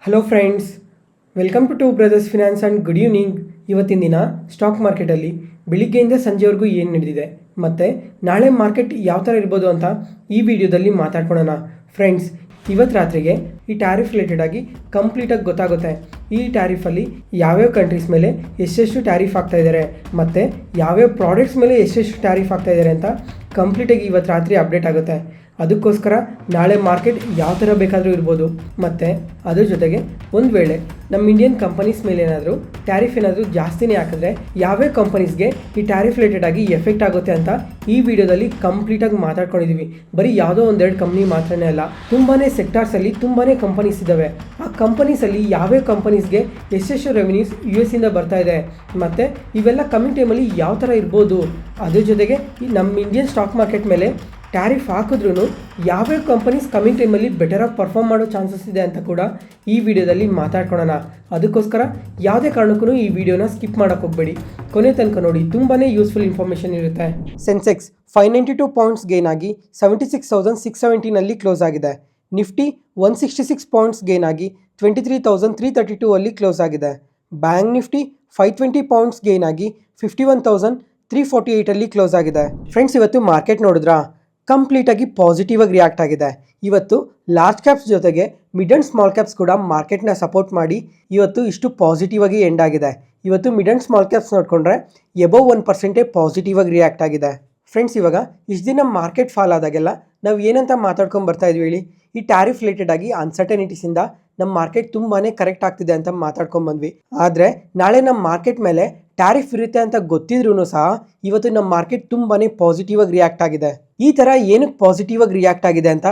Hello friends, welcome to brothers finance and good evening. ಇವತ್ತಿನ ದಿನ stock ಮಾರ್ಕೆಟಲ್ಲಿ ಬೆಳಿಗ್ಗೆಯಿಂದ ಸಂಜೆವರೆಗೂ ಏನು ನಡೆದಿದೆ ಮತ್ತು ನಾಳೆ ಮಾರ್ಕೆಟ್ ಯಾವ ಥರ ಇರ್ಬೋದು ಅಂತ ಈ ವಿಡಿಯೋದಲ್ಲಿ ಮಾತಾಡ್ಕೊಳ್ಳೋಣ. ಫ್ರೆಂಡ್ಸ್, ಇವತ್ತು ರಾತ್ರಿಗೆ ಈ ಟ್ಯಾರಿಫ್ ರಿಲೇಟೆಡ್ ಆಗಿ ಕಂಪ್ಲೀಟಾಗಿ ಗೊತ್ತಾಗುತ್ತೆ. ಈ ಟ್ಯಾರಿಫಲ್ಲಿ ಯಾವ್ಯಾವ ಕಂಟ್ರೀಸ್ ಮೇಲೆ ಎಷ್ಟೆಷ್ಟು ಟ್ಯಾರಿಫ್ ಆಗ್ತಾ ಇದ್ದಾರೆ ಮತ್ತು ಯಾವ್ಯಾವ ಪ್ರಾಡಕ್ಟ್ಸ್ ಮೇಲೆ ಎಷ್ಟೆಷ್ಟು ಟ್ಯಾರಿಫ್ ಆಗ್ತಾ ಇದ್ದಾರೆ ಅಂತ ಕಂಪ್ಲೀಟಾಗಿ ಇವತ್ತು ರಾತ್ರಿ ಅಪ್ಡೇಟ್ ಆಗುತ್ತೆ. ಅದಕ್ಕೋಸ್ಕರ ನಾಳೆ ಮಾರ್ಕೆಟ್ ಯಾವ ಥರ ಬೇಕಾದರೂ ಇರ್ಬೋದು. ಮತ್ತು ಅದ್ರ ಜೊತೆಗೆ ಒಂದು ವೇಳೆ ನಮ್ಮ ಇಂಡಿಯನ್ ಕಂಪನೀಸ್ ಮೇಲೆ ಏನಾದರೂ ಟ್ಯಾರಿಫ್ ಏನಾದರೂ ಜಾಸ್ತಿನೇ ಹಾಕಿದ್ರೆ ಯಾವ್ಯಾವ ಕಂಪನೀಸ್ಗೆ ಈ ಟ್ಯಾರಿಫ್ ರಿಲೇಟೆಡ್ ಆಗಿ ಎಫೆಕ್ಟ್ ಆಗುತ್ತೆ ಅಂತ ಈ ವಿಡಿಯೋದಲ್ಲಿ ಕಂಪ್ಲೀಟಾಗಿ ಮಾತಾಡ್ಕೊಂಡಿದ್ದೀವಿ. ಬರೀ ಯಾವುದೋ ಒಂದೆರಡು ಕಂಪ್ನಿ ಮಾತ್ರನೇ ಅಲ್ಲ, ತುಂಬಾ ಸೆಕ್ಟಾರ್ಸಲ್ಲಿ ತುಂಬಾ ಕಂಪನೀಸ್ ಇದ್ದಾವೆ. ಆ ಕಂಪನೀಸಲ್ಲಿ ಯಾವ್ಯಾವ ಕಂಪನೀಸ್ಗೆ ಎಷ್ಟೆಷ್ಟು ರೆವೆನ್ಯೂಸ್ US ಬರ್ತಾ ಇದೆ ಮತ್ತು ಇವೆಲ್ಲ ಕಮಿಂಗ್ ಟೈಮಲ್ಲಿ ಯಾವ ಥರ ಇರ್ಬೋದು. ಅದ್ರ ಜೊತೆಗೆ ನಮ್ಮ ಇಂಡಿಯನ್ ಸ್ಟಾಕ್ ಮಾರ್ಕೆಟ್ ಮೇಲೆ ಟ್ಯಾರಿಫ್ ಹಾಕಿದ್ರೂ ಯಾವ್ಯಾವ ಕಂಪನೀಸ್ ಕಮಿಂಗ್ ಟೈಮಲ್ಲಿ ಬೆಟರಾಗಿ ಪರ್ಫಾರ್ಮ್ ಮಾಡೋ ಚಾನ್ಸಸ್ ಇದೆ ಅಂತ ಕೂಡ ಈ ವಿಡಿಯೋದಲ್ಲಿ ಮಾತಾಡ್ಕೊಳ್ಳೋಣ. ಅದಕ್ಕೋಸ್ಕರ ಯಾವುದೇ ಕಾರಣಕ್ಕೂ ಈ ವಿಡಿಯೋನ ಸ್ಕಿಪ್ ಮಾಡೋಕ್ಕೆ ಹೋಗಬೇಡಿ, ಕೊನೆ ತನಕ ನೋಡಿ, ತುಂಬಾ ಯೂಸ್ಫುಲ್ ಇನ್ಫಾರ್ಮೇಷನ್ ಇರುತ್ತೆ. ಸೆನ್ಸೆಕ್ಸ್ 592 ಪಾಯಿಂಟ್ಸ್ ಗೇನ್ ಆಗಿ 76,670ನಲ್ಲಿ ಕ್ಲೋಸ್ ಆಗಿದೆ. ನಿಫ್ಟಿ 166 ಪಾಯಿಂಟ್ಸ್ ಗೇನ್ ಆಗಿ 23,332 ಅಲ್ಲಿ ಕ್ಲೋಸ್ ಆಗಿದೆ. ಬ್ಯಾಂಕ್ ನಿಫ್ಟಿ 520 ಪಾಯಿಂಟ್ಸ್ ಗೇನ್ ಆಗಿ 51,348 ಅಲ್ಲಿ ಕ್ಲೋಸ್ ಆಗಿದೆ. ಫ್ರೆಂಡ್ಸ್, ಇವತ್ತು ಮಾರ್ಕೆಟ್ ನೋಡಿದ್ರಾ, ಕಂಪ್ಲೀಟಾಗಿ ಪಾಸಿಟಿವ್ ಆಗಿ ರಿಯಾಕ್ಟ್ ಆಗಿದೆ. ಇವತ್ತು ಲಾರ್ಜ್ ಕ್ಯಾಪ್ಸ್ ಜೊತೆಗೆ ಮಿಡ್ ಆ್ಯಂಡ್ ಸ್ಮಾಲ್ ಕ್ಯಾಪ್ಸ್ ಕೂಡ ಮಾರ್ಕೆಟ್ನ ಸಪೋರ್ಟ್ ಮಾಡಿ ಇವತ್ತು ಇಷ್ಟು ಪಾಸಿಟಿವ್ ಆಗಿ ಎಂಡ್ ಆಗಿದೆ. ಇವತ್ತು ಮಿಡ್ ಆ್ಯಂಡ್ ಸ್ಮಾಲ್ ಕ್ಯಾಪ್ಸ್ ನೋಡಿಕೊಂಡ್ರೆ ಎಬೋವ್ 1% ಪಾಸಿಟಿವ್ ಆಗಿ ರಿಯಾಕ್ಟ್ ಆಗಿದೆ. ಫ್ರೆಂಡ್ಸ್, ಇವಾಗ ಇಷ್ಟು ದಿನ ಮಾರ್ಕೆಟ್ ಫಾಲ್ ಆದಾಗೆಲ್ಲ ನಾವು ಏನಂತ ಮಾತಾಡ್ಕೊಂಡು ಬರ್ತಾ ಇದ್ವಿ ಹೇಳಿ, ಈ ಟ್ಯಾರಿಫ್ ರಿಲೇಟೆಡ್ ಆಗಿ ಅನ್ಸರ್ಟನಿಟೀಸಿಂದ ನಮ್ಮ ಮಾರ್ಕೆಟ್ ತುಂಬಾ ಕರೆಕ್ಟ್ ಆಗ್ತಿದೆ ಅಂತ ಮಾತಾಡ್ಕೊಂಡು ಬಂದ್ವಿ. ಆದರೆ ನಾಳೆ ನಮ್ಮ ಮಾರ್ಕೆಟ್ ಮೇಲೆ ಟ್ಯಾರಿಫ್ ಇರುತ್ತೆ ಅಂತ ಗೊತ್ತಿದ್ರೂ ಸಹ ಇವತ್ತು ನಮ್ಮ ಮಾರ್ಕೆಟ್ ತುಂಬಾ ಪಾಸಿಟಿವ್ ಆಗಿ ರಿಯಾಕ್ಟ್ ಆಗಿದೆ. ಈ ಥರ ಏನಕ್ಕೆ ಪಾಸಿಟಿವ್ ಆಗಿ ರಿಯಾಕ್ಟ್ ಆಗಿದೆ ಅಂತ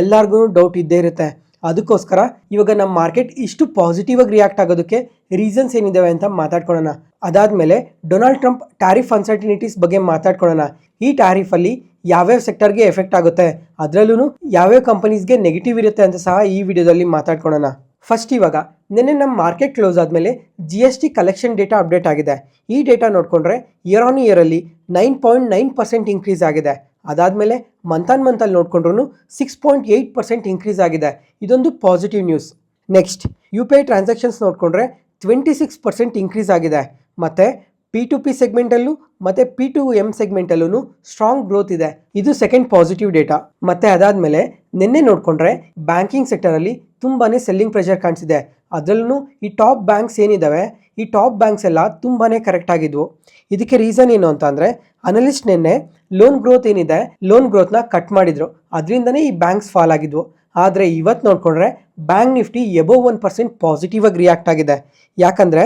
ಎಲ್ಲರಿಗೂ ಡೌಟ್ ಇದ್ದೇ ಇರುತ್ತೆ. ಅದಕ್ಕೋಸ್ಕರ ಇವಾಗ ನಮ್ಮ ಮಾರ್ಕೆಟ್ ಇಷ್ಟು ಪಾಸಿಟಿವ್ ಆಗಿ ರಿಯಾಕ್ಟ್ ಆಗೋದಕ್ಕೆ ರೀಸನ್ಸ್ ಏನಿದ್ದಾವೆ ಅಂತ ಮಾತಾಡ್ಕೊಳ್ಳೋಣ. ಅದಾದಮೇಲೆ ಡೊನಾಲ್ಡ್ ಟ್ರಂಪ್ ಟ್ಯಾರಿಫ್ ಅನ್ಸರ್ಟನಿಟೀಸ್ ಬಗ್ಗೆ ಮಾತಾಡ್ಕೊಳ್ಳೋಣ. ಈ ಟ್ಯಾರಿಫಲ್ಲಿ ಯಾವ್ಯಾವ ಸೆಕ್ಟರ್ಗೆ ಎಫೆಕ್ಟ್ ಆಗುತ್ತೆ, ಅದರಲ್ಲೂ ಯಾವ್ಯಾವ ಕಂಪನೀಸ್ಗೆ ನೆಗೆಟಿವ್ ಇರುತ್ತೆ ಅಂತ ಸಹ ಈ ವಿಡಿಯೋದಲ್ಲಿ ಮಾತಾಡ್ಕೊಳ್ಳೋಣ. ಫಸ್ಟ್, ಇವಾಗ ನಿನ್ನೆ ನಮ್ಮ ಮಾರ್ಕೆಟ್ ಕ್ಲೋಸ್ ಆದಮೇಲೆ GST ಕಲೆಕ್ಷನ್ ಡೇಟಾ ಅಪ್ಡೇಟ್ ಆಗಿದೆ. ಈ ಡೇಟಾ ನೋಡಿಕೊಂಡ್ರೆ ಇಯರ್ ಆನ್ ಇಯರಲ್ಲಿ 9.9% ಇನ್ಕ್ರೀಸ್ ಆಗಿದೆ. ಅದಾದಮೇಲೆ ಮಂತ್ ಆನ್ ಮಂತಲ್ಲಿ ನೋಡಿಕೊಂಡ್ರು 6.8% ಇನ್ಕ್ರೀಸ್ ಆಗಿದೆ. ಇದೊಂದು positive news. Next, UPI transactions ನೋಡಿಕೊಂಡ್ರೆ 26% ಇನ್ಕ್ರೀಸ್ ಆಗಿದೆ. ಮತ್ತು P2P ಸೆಗ್ಮೆಂಟಲ್ಲೂ ಮತ್ತು P2M ಸೆಗ್ಮೆಂಟಲ್ಲೂ ಸ್ಟ್ರಾಂಗ್ ಗ್ರೋತ್ ಇದೆ. ಇದು ಸೆಕೆಂಡ್ ಪಾಸಿಟಿವ್ ಡೇಟಾ. ಮತ್ತು ಅದಾದಮೇಲೆ ನಿನ್ನೆ ನೋಡಿಕೊಂಡ್ರೆ ಬ್ಯಾಂಕಿಂಗ್ ಸೆಕ್ಟರಲ್ಲಿ ತುಂಬಾ ಸೆಲ್ಲಿಂಗ್ ಪ್ರೆಷರ್ ಕಾಣಿಸಿದೆ. ಅದರಲ್ಲೂ ಈ ಟಾಪ್ ಬ್ಯಾಂಕ್ಸ್ ಏನಿದ್ದಾವೆ, ಈ ಟಾಪ್ ಬ್ಯಾಂಕ್ಸ್ ಎಲ್ಲ ತುಂಬಾ ಕರೆಕ್ಟ್ ಆಗಿದ್ವು. ಇದಕ್ಕೆ ರೀಸನ್ ಏನು ಅಂತ ಅಂದರೆ, ಅನಲಿಸ್ಟ್ ನಿನ್ನೆ ಲೋನ್ ಗ್ರೋತ್ ಏನಿದೆ, ಲೋನ್ ಗ್ರೋತ್ನ ಕಟ್ ಮಾಡಿದ್ರು, ಅದರಿಂದನೇ ಈ ಬ್ಯಾಂಕ್ಸ್ ಫಾಲ್ ಆಗಿದ್ವು. ಆದರೆ ಇವತ್ತು ನೋಡಿಕೊಂಡ್ರೆ ಬ್ಯಾಂಕ್ ನಿಫ್ಟಿ ಎಬೋವ್ 1% ಪಾಸಿಟಿವ್ ಆಗಿ ರಿಯಾಕ್ಟ್ ಆಗಿದೆ. ಯಾಕಂದರೆ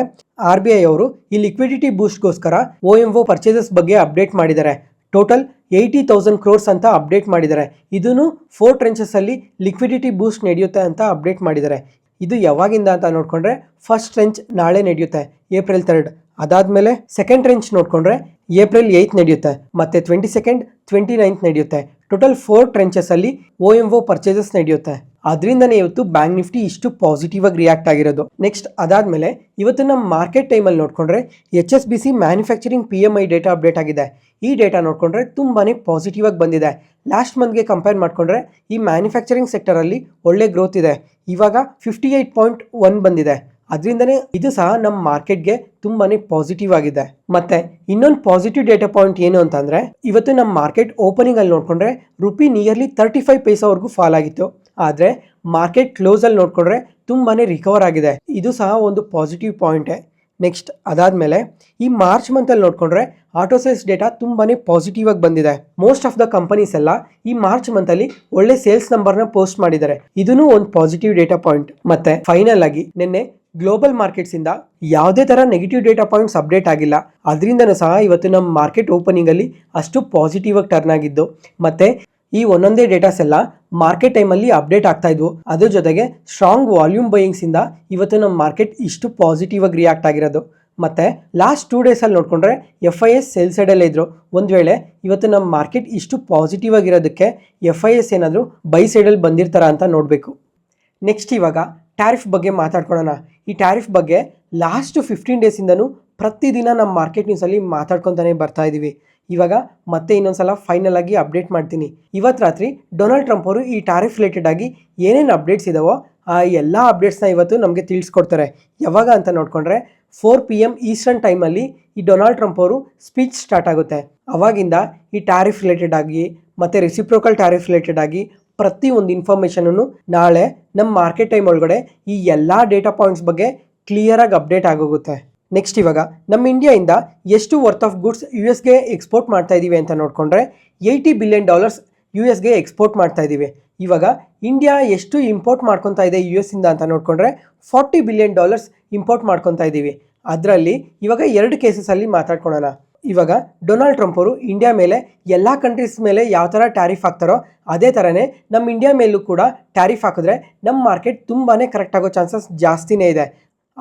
RBI ಅವರು ಈ ಲಿಕ್ವಿಡಿಟಿ ಬೂಸ್ಟ್ಗೋಸ್ಕರ OMO ಪರ್ಚೇಸಸ್ ಬಗ್ಗೆ ಅಪ್ಡೇಟ್ ಮಾಡಿದ್ದಾರೆ. ಟೋಟಲ್ 80,000 crores ಅಂತ ಅಪ್ಡೇಟ್ ಮಾಡಿದ್ದಾರೆ. ಇದನ್ನು 4 ಟ್ರೆಂಚಸ್ಸಲ್ಲಿ ಲಿಕ್ವಿಡಿಟಿ ಬೂಸ್ಟ್ ನಡೆಯುತ್ತೆ ಅಂತ ಅಪ್ಡೇಟ್ ಮಾಡಿದ್ದಾರೆ. ಇದು ಯಾವಾಗಿಂದ ಅಂತ ನೋಡಿಕೊಂಡ್ರೆ ಫಸ್ಟ್ ಟ್ರೆಂಚ್ ನಾಳೆ ನಡೆಯುತ್ತೆ, April 3rd. ಅದಾದಮೇಲೆ ಸೆಕೆಂಡ್ ಟ್ರೆಂಚ್ ನೋಡಿಕೊಂಡ್ರೆ April 8th ನಡೆಯುತ್ತೆ, ಮತ್ತು 22nd, 29th ನಡೆಯುತ್ತೆ. ಟೋಟಲ್ 4 ಟ್ರೆಂಚಸ್ಸಲ್ಲಿ OMO ಪರ್ಚೇಸಸ್ ನಡೆಯುತ್ತೆ. ಅದರಿಂದನೇ ಇವತ್ತು ಬ್ಯಾಂಕ್ ನಿಫ್ಟಿ ಇಷ್ಟು ಪಾಸಿಟಿವ್ ಆಗಿ ರಿಯಾಕ್ಟ್ ಆಗಿರೋದು. ನೆಕ್ಸ್ಟ್, ಅದಾದಮೇಲೆ ಇವತ್ತು ನಮ್ಮ ಮಾರ್ಕೆಟ್ ಟೈಮಲ್ಲಿ ನೋಡಿಕೊಂಡ್ರೆ HSBC manufacturing PMI data update ಆಗಿದೆ. ಈ ಡೇಟಾ ನೋಡಿಕೊಂಡ್ರೆ ತುಂಬಾ ಪಾಸಿಟಿವ್ ಆಗಿ ಬಂದಿದೆ. ಲಾಸ್ಟ್ ಮಂತ್ಗೆ ಕಂಪೇರ್ ಮಾಡಿಕೊಂಡ್ರೆ ಈ ಮ್ಯಾನುಫ್ಯಾಕ್ಚರಿಂಗ್ ಸೆಕ್ಟರಲ್ಲಿ ಒಳ್ಳೆ ಗ್ರೋತ್ ಇದೆ. ಇವಾಗ 58.1 ಬಂದಿದೆ. ಅದರಿಂದನೇ ಇದು ಸಹ ನಮ್ಮ ಮಾರ್ಕೆಟ್ಗೆ ತುಂಬಾ ಪಾಸಿಟಿವ್ ಆಗಿದೆ. ಮತ್ತು ಇನ್ನೊಂದು ಪಾಸಿಟಿವ್ ಡೇಟಾ ಪಾಯಿಂಟ್ ಏನು ಅಂತಂದರೆ, ಇವತ್ತು ನಮ್ಮ ಮಾರ್ಕೆಟ್ ಓಪನಿಂಗಲ್ಲಿ ನೋಡಿಕೊಂಡ್ರೆ ರುಪಿ ನಿಯರ್ಲಿ 35 ಪೈಸಾವರೆಗೂ ಫಾಲ್ ಆಗಿತ್ತು. ಆದರೆ ಮಾರ್ಕೆಟ್ ಕ್ಲೋಸಲ್ಲಿ ನೋಡಿಕೊಂಡ್ರೆ ತುಂಬಾ ರಿಕವರ್ ಆಗಿದೆ. ಇದು ಸಹ ಒಂದು ಪಾಸಿಟಿವ್ ಪಾಯಿಂಟೇ. ನೆಕ್ಸ್ಟ್, ಅದಾದಮೇಲೆ ಈ ಮಾರ್ಚ್ ಮಂತಲ್ಲಿ ನೋಡಿಕೊಂಡ್ರೆ ಆಟೋ ಸೇಲ್ಸ್ ಡೇಟಾ ತುಂಬಾ ಪಾಸಿಟಿವ್ ಆಗಿ ಬಂದಿದೆ. ಮೋಸ್ಟ್ ಆಫ್ ದ ಕಂಪನೀಸ್ ಎಲ್ಲ ಈ ಮಾರ್ಚ್ ಮಂತಲ್ಲಿ ಒಳ್ಳೆ ಸೇಲ್ಸ್ ನಂಬರ್ನ ಪೋಸ್ಟ್ ಮಾಡಿದ್ದಾರೆ. ಇದೂ ಒಂದು ಪಾಸಿಟಿವ್ ಡೇಟಾ ಪಾಯಿಂಟ್. ಮತ್ತು ಫೈನಲ್ ಆಗಿ ನಿನ್ನೆ ಗ್ಲೋಬಲ್ ಮಾರ್ಕೆಟ್ಸಿಂದ ಯಾವುದೇ ಥರ ನೆಗೆಟಿವ್ ಡೇಟಾ ಪಾಯಿಂಟ್ಸ್ ಅಪ್ಡೇಟ್ ಆಗಿಲ್ಲ. ಅದರಿಂದನೂ ಸಹ ಇವತ್ತು ನಮ್ಮ ಮಾರ್ಕೆಟ್ ಓಪನಿಂಗಲ್ಲಿ ಅಷ್ಟು ಪಾಸಿಟಿವ್ ಆಗಿ ಟರ್ನ್ ಆಗಿದ್ದು. ಮತ್ತು ಈ ಒಂದೊಂದೇ ಡೇಟಾಸ್ ಎಲ್ಲ ಮಾರ್ಕೆಟ್ ಟೈಮಲ್ಲಿ ಅಪ್ಡೇಟ್ ಆಗ್ತಾ ಇದ್ವು. ಅದ್ರ ಜೊತೆಗೆ ಸ್ಟ್ರಾಂಗ್ ವಾಲ್ಯೂಮ್ ಬೈಯಿಂಗ್ಸಿಂದ ಇವತ್ತು ನಮ್ಮ ಮಾರ್ಕೆಟ್ ಇಷ್ಟು ಪಾಸಿಟಿವ್ ಆಗಿ ರಿಯಾಕ್ಟ್ ಆಗಿರೋದು. ಮತ್ತು ಲಾಸ್ಟ್ 2 ಡೇಸಲ್ಲಿ ನೋಡಿಕೊಂಡ್ರೆ FIS ಸೇಲ್ ಸೈಡಲ್ಲೇ ಇದ್ದರು. ಒಂದು ವೇಳೆ ಇವತ್ತು ನಮ್ಮ ಮಾರ್ಕೆಟ್ ಇಷ್ಟು ಪಾಸಿಟಿವ್ ಆಗಿರೋದಕ್ಕೆ FIS ಏನಾದರೂ ಬೈ ಸೈಡಲ್ಲಿ ಬಂದಿರ್ತಾರ ಅಂತ ನೋಡಬೇಕು. ನೆಕ್ಸ್ಟ್, ಇವಾಗ ಟ್ಯಾರಿಫ್ ಬಗ್ಗೆ ಮಾತಾಡ್ಕೊಳ್ಳೋಣ. ಈ ಟ್ಯಾರಿಫ್ ಬಗ್ಗೆ ಲಾಸ್ಟ್ 15 ಡೇಸಿಂದನೂ ಪ್ರತಿದಿನ ನಮ್ಮ ಮಾರ್ಕೆಟ್ ನ್ಯೂಸಲ್ಲಿ ಮಾತಾಡ್ಕೊತಾನೆ ಬರ್ತಾ ಇದ್ದೀವಿ. ಇವಾಗ ಮತ್ತೆ ಇನ್ನೊಂದ್ಸಲ ಫೈನಲ್ ಆಗಿ ಅಪ್ಡೇಟ್ ಮಾಡ್ತೀನಿ. ಇವತ್ತು ರಾತ್ರಿ ಡೊನಾಲ್ಡ್ ಟ್ರಂಪ್ ಅವರು ಈ ಟ್ಯಾರಿಫ್ ರಿಲೇಟೆಡ್ ಆಗಿ ಏನೇನು ಅಪ್ಡೇಟ್ಸ್ ಇದಾವೋ ಆ ಎಲ್ಲ ಅಪ್ಡೇಟ್ಸ್ನ ಇವತ್ತು ನಮಗೆ ತಿಳಿಸ್ಕೊಡ್ತಾರೆ. ಯಾವಾಗ ಅಂತ ನೋಡಿಕೊಂಡ್ರೆ 4 PM ಈಸ್ಟರ್ನ್ ಟೈಮಲ್ಲಿ ಈ ಡೊನಾಲ್ಡ್ ಟ್ರಂಪ್ ಅವರು ಸ್ಪೀಚ್ ಸ್ಟಾರ್ಟ್ ಆಗುತ್ತೆ. ಅವಾಗಿಂದ ಈ ಟ್ಯಾರಿಫ್ ರಿಲೇಟೆಡ್ ಆಗಿ ಮತ್ತು ರೆಸಿಪ್ರೋಕಲ್ ಟ್ಯಾರಿಫ್ ರಿಲೇಟೆಡ್ ಆಗಿ ಪ್ರತಿಯೊಂದು ಇನ್ಫಾರ್ಮೇಷನನ್ನು ನಾಳೆ ನಮ್ಮ ಮಾರ್ಕೆಟ್ ಟೈಮ್ ಒಳಗಡೆ ಈ ಎಲ್ಲ ಡೇಟಾ ಪಾಯಿಂಟ್ಸ್ ಬಗ್ಗೆ ಕ್ಲಿಯರಾಗಿ ಅಪ್ಡೇಟ್ ಆಗೋಗುತ್ತೆ. ನೆಕ್ಸ್ಟ್ ಇವಾಗ ನಮ್ಮ ಇಂಡಿಯಾಯಿಂದ ಎಷ್ಟು ವರ್ತ್ ಆಫ್ ಗುಡ್ಸ್ US ಗೆ ಎಕ್ಸ್ಪೋರ್ಟ್ ಮಾಡ್ತಾ ಇದ್ದೀವಿ ಅಂತ ನೋಡಿಕೊಂಡ್ರೆ $80 ಬಿಲಿಯನ್ US ಗೆ ಎಕ್ಸ್ಪೋರ್ಟ್ ಮಾಡ್ತಾ ಇದ್ದೀವಿ. ಇವಾಗ ಇಂಡಿಯಾ ಎಷ್ಟು ಇಂಪೋರ್ಟ್ ಮಾಡ್ಕೊತಾ ಇದೆ US ಇಂದ ಅಂತ ನೋಡಿಕೊಂಡ್ರೆ $40 ಬಿಲಿಯನ್ ಇಂಪೋರ್ಟ್ ಮಾಡ್ಕೊತಾ ಇದ್ದೀವಿ. ಅದರಲ್ಲಿ ಇವಾಗ 2 ಕೇಸಸಲ್ಲಿ ಮಾತಾಡ್ಕೊಳ್ಳೋಣ. ಇವಾಗ ಡೊನಾಲ್ಡ್ ಟ್ರಂಪ್ ಅವರು ಇಂಡಿಯಾ ಮೇಲೆ ಎಲ್ಲ ಕಂಟ್ರೀಸ್ ಮೇಲೆ ಯಾವ ಥರ ಟ್ಯಾರಿಫ್ ಹಾಕ್ತಾರೋ ಅದೇ ಥರನೇ ನಮ್ಮ ಇಂಡಿಯಾ ಮೇಲೂ ಕೂಡ ಟ್ಯಾರಿಫ್ ಹಾಕಿದ್ರೆ ನಮ್ಮ ಮಾರ್ಕೆಟ್ ತುಂಬಾ ಕರೆಕ್ಟ್ ಆಗೋ ಚಾನ್ಸಸ್ ಜಾಸ್ತಿನೇ ಇದೆ.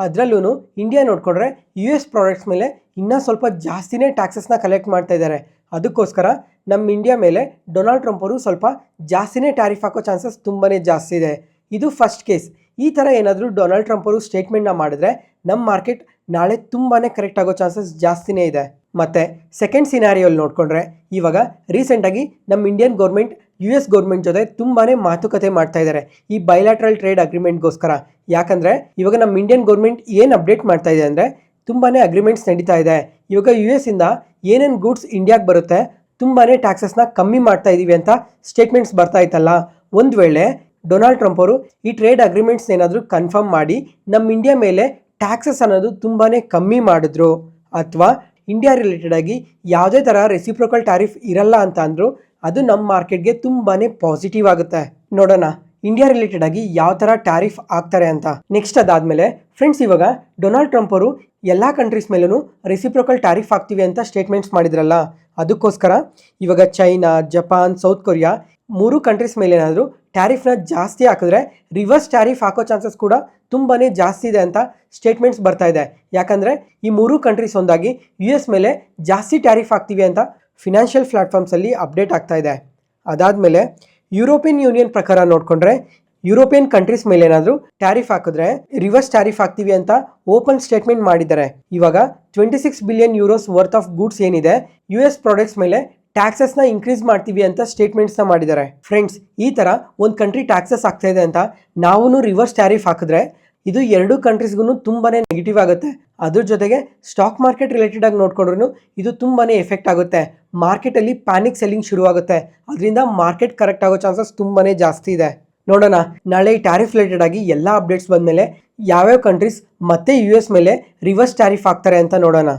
ಅದರಲ್ಲೂ ಇಂಡಿಯಾ ನೋಡಿಕೊಂಡ್ರೆ US ಪ್ರಾಡಕ್ಟ್ಸ್ ಮೇಲೆ ಇನ್ನೂ ಸ್ವಲ್ಪ ಜಾಸ್ತಿನೇ ಟ್ಯಾಕ್ಸಸ್ನ ಕಲೆಕ್ಟ್ ಮಾಡ್ತಾ ಇದ್ದಾರೆ. ಅದಕ್ಕೋಸ್ಕರ ನಮ್ಮ ಇಂಡಿಯಾ ಮೇಲೆ ಡೊನಾಲ್ಡ್ ಟ್ರಂಪ್ ಅವರು ಸ್ವಲ್ಪ ಜಾಸ್ತಿನೇ ಟ್ಯಾರಿಫ್ ಹಾಕೋ ಚಾನ್ಸಸ್ ತುಂಬಾ ಜಾಸ್ತಿ ಇದೆ. ಇದು ಫಸ್ಟ್ ಕೇಸ್. ಈ ಥರ ಏನಾದರೂ ಡೊನಾಲ್ಡ್ ಟ್ರಂಪ್ ಅವರು ಸ್ಟೇಟ್ಮೆಂಟ್ನ ಮಾಡಿದ್ರೆ ನಮ್ಮ ಮಾರ್ಕೆಟ್ ನಾಳೆ ತುಂಬಾ ಕರೆಕ್ಟ್ ಆಗೋ ಚಾನ್ಸಸ್ ಜಾಸ್ತಿನೇ ಇದೆ. ಮತ್ತು ಸೆಕೆಂಡ್ ಸಿನಾರಿಯೋಲ್ಲಿ ನೋಡಿಕೊಂಡ್ರೆ ಇವಾಗ ರೀಸೆಂಟಾಗಿ ನಮ್ಮ ಇಂಡಿಯನ್ ಗೌರ್ಮೆಂಟ್ US ಗೌರ್ಮೆಂಟ್ ಜೊತೆ ತುಂಬಾ ಮಾತುಕತೆ ಮಾಡ್ತಾ ಇದ್ದಾರೆ ಈ ಬೈಲ್ಯಾಟ್ರಲ್ ಟ್ರೇಡ್ ಅಗ್ರಿಮೆಂಟ್ಗೋಸ್ಕರ. ಯಾಕಂದರೆ ಇವಾಗ ನಮ್ಮ ಇಂಡಿಯನ್ ಗೌರ್ಮೆಂಟ್ ಏನು ಅಪ್ಡೇಟ್ ಮಾಡ್ತಾ ಇದೆ ಅಂದರೆ ತುಂಬಾ ಅಗ್ರಿಮೆಂಟ್ಸ್ ನಡೀತಾ ಇದೆ. ಇವಾಗ US ಇಂದ ಏನೇನು ಗೂಡ್ಸ್ ಇಂಡಿಯಾಗೆ ಬರುತ್ತೆ ತುಂಬಾ ಟ್ಯಾಕ್ಸಸ್ನ ಕಮ್ಮಿ ಮಾಡ್ತಾ ಇದ್ದೀವಿ ಅಂತ ಸ್ಟೇಟ್ಮೆಂಟ್ಸ್ ಬರ್ತಾ ಇತ್ತಲ್ಲ. ಒಂದು ವೇಳೆ ಡೊನಾಲ್ಡ್ ಟ್ರಂಪ್ ಅವರು ಈ ಟ್ರೇಡ್ ಅಗ್ರಿಮೆಂಟ್ಸ್ ಏನಾದರೂ ಕನ್ಫರ್ಮ್ ಮಾಡಿ ನಮ್ಮ ಇಂಡಿಯಾ ಮೇಲೆ ಟ್ಯಾಕ್ಸಸ್ ಅನ್ನೋದು ತುಂಬಾ ಕಮ್ಮಿ ಮಾಡಿದ್ರು ಅಥವಾ ಇಂಡಿಯಾ ರಿಲೇಟೆಡ್ ಆಗಿ ಯಾವುದೇ ಥರ ರೆಸಿಪ್ರೋಕಲ್ ಟ್ಯಾರಿಫ್ ಇರಲ್ಲ ಅಂತ ಅಂದರು ಅದು ನಮ್ಮ ಮಾರ್ಕೆಟ್ಗೆ ತುಂಬಾ ಪಾಸಿಟಿವ್ ಆಗುತ್ತೆ. ನೋಡೋಣ ಇಂಡಿಯಾ ರಿಲೇಟೆಡ್ ಆಗಿ ಯಾವ ಥರ ಟ್ಯಾರಿಫ್ ಆಗ್ತಾರೆ ಅಂತ. ನೆಕ್ಸ್ಟ್ ಅದಾದಮೇಲೆ ಫ್ರೆಂಡ್ಸ್ ಇವಾಗ ಡೊನಾಲ್ಡ್ ಟ್ರಂಪ್ ಅವರು ಎಲ್ಲ ಕಂಟ್ರೀಸ್ ಮೇಲೂ ರೆಸಿಪ್ರೋಕಲ್ ಟ್ಯಾರಿಫ್ ಆಗ್ತೀವಿ ಅಂತ ಸ್ಟೇಟ್ಮೆಂಟ್ಸ್ ಮಾಡಿದ್ರಲ್ಲ. ಅದಕ್ಕೋಸ್ಕರ ಇವಾಗ China, Japan, south Korea 3 countries ಮೇಲೆ ಏನಾದರೂ ಟ್ಯಾರಿಫ್ನ ಜಾಸ್ತಿ ಹಾಕಿದ್ರೆ ರಿವರ್ಸ್ ಟ್ಯಾರಿಫ್ ಹಾಕೋ ಚಾನ್ಸಸ್ ಕೂಡ ತುಂಬಾ ಜಾಸ್ತಿ ಇದೆ ಅಂತ ಸ್ಟೇಟ್ಮೆಂಟ್ಸ್ ಬರ್ತಾ ಇದೆ. ಯಾಕಂದರೆ ಈ 3 ಕಂಟ್ರೀಸ್ ಒಂದಾಗಿ US ಮೇಲೆ ಜಾಸ್ತಿ ಟ್ಯಾರಿಫ್ ಹಾಕ್ತೀವಿ ಅಂತ ಫಿನಾನ್ಷಿಯಲ್ ಪ್ಲಾಟ್ಫಾರ್ಮ್ಸಲ್ಲಿ ಅಪ್ಡೇಟ್ ಆಗ್ತಾ ಇದೆ. ಅದಾದಮೇಲೆ ಯುರೋಪಿಯನ್ ಯೂನಿಯನ್ ಪ್ರಕಾರ ನೋಡಿಕೊಂಡ್ರೆ ಯುರೋಪಿಯನ್ ಕಂಟ್ರೀಸ್ ಮೇಲೆ ಏನಾದರೂ ಟ್ಯಾರಿಫ್ ಹಾಕಿದ್ರೆ ರಿವರ್ಸ್ ಟ್ಯಾರಿಫ್ ಹಾಕ್ತೀವಿ ಅಂತ ಓಪನ್ ಸ್ಟೇಟ್ಮೆಂಟ್ ಮಾಡಿದ್ದಾರೆ. ಇವಾಗ €26 ಬಿಲಿಯನ್ ವರ್ತ್ ಆಫ್ ಗೂಡ್ಸ್ ಏನಿದೆ US ಪ್ರಾಡಕ್ಟ್ಸ್ ಮೇಲೆ ಟ್ಯಾಕ್ಸಸ್ನ ಇನ್ಕ್ರೀಸ್ ಮಾಡ್ತೀವಿ ಅಂತ ಸ್ಟೇಟ್ಮೆಂಟ್ಸ್ನ ಮಾಡಿದ್ದಾರೆ. ಫ್ರೆಂಡ್ಸ್ ಈ ಥರ ಒಂದು ಕಂಟ್ರಿ ಟ್ಯಾಕ್ಸಸ್ ಆಗ್ತಾ ಇದೆ ಅಂತ ನಾವು ರಿವರ್ಸ್ ಟ್ಯಾರಿಫ್ ಹಾಕಿದ್ರೆ ಇದು 2 ಕಂಟ್ರೀಸ್ಗೂ ತುಂಬಾ ನೆಗೆಟಿವ್ ಆಗುತ್ತೆ. ಅದ್ರ ಜೊತೆಗೆ ಸ್ಟಾಕ್ ಮಾರ್ಕೆಟ್ ರಿಲೇಟೆಡ್ ಆಗಿ ನೋಡ್ಕೊಂಡ್ರೂ ಇದು ತುಂಬಾ ಎಫೆಕ್ಟ್ ಆಗುತ್ತೆ. ಮಾರ್ಕೆಟಲ್ಲಿ ಪ್ಯಾನಿಕ್ ಸೆಲ್ಲಿಂಗ್ ಶುರುವಾಗುತ್ತೆ. ಅದರಿಂದ ಮಾರ್ಕೆಟ್ ಕರೆಕ್ಟ್ ಆಗೋ ಚಾನ್ಸಸ್ ತುಂಬಾ ಜಾಸ್ತಿ ಇದೆ. ನೋಡೋಣ ನಾಳೆ ಈ ಟ್ಯಾರಿಫ್ ರಿಲೇಟೆಡ್ ಆಗಿ ಎಲ್ಲ ಅಪ್ಡೇಟ್ಸ್ ಬಂದಮೇಲೆ ಯಾವ್ಯಾವ ಕಂಟ್ರೀಸ್ ಮತ್ತೆ US ಮೇಲೆ ರಿವರ್ಸ್ ಟ್ಯಾರಿಫ್ ಹಾಕ್ತಾರೆ ಅಂತ ನೋಡೋಣ.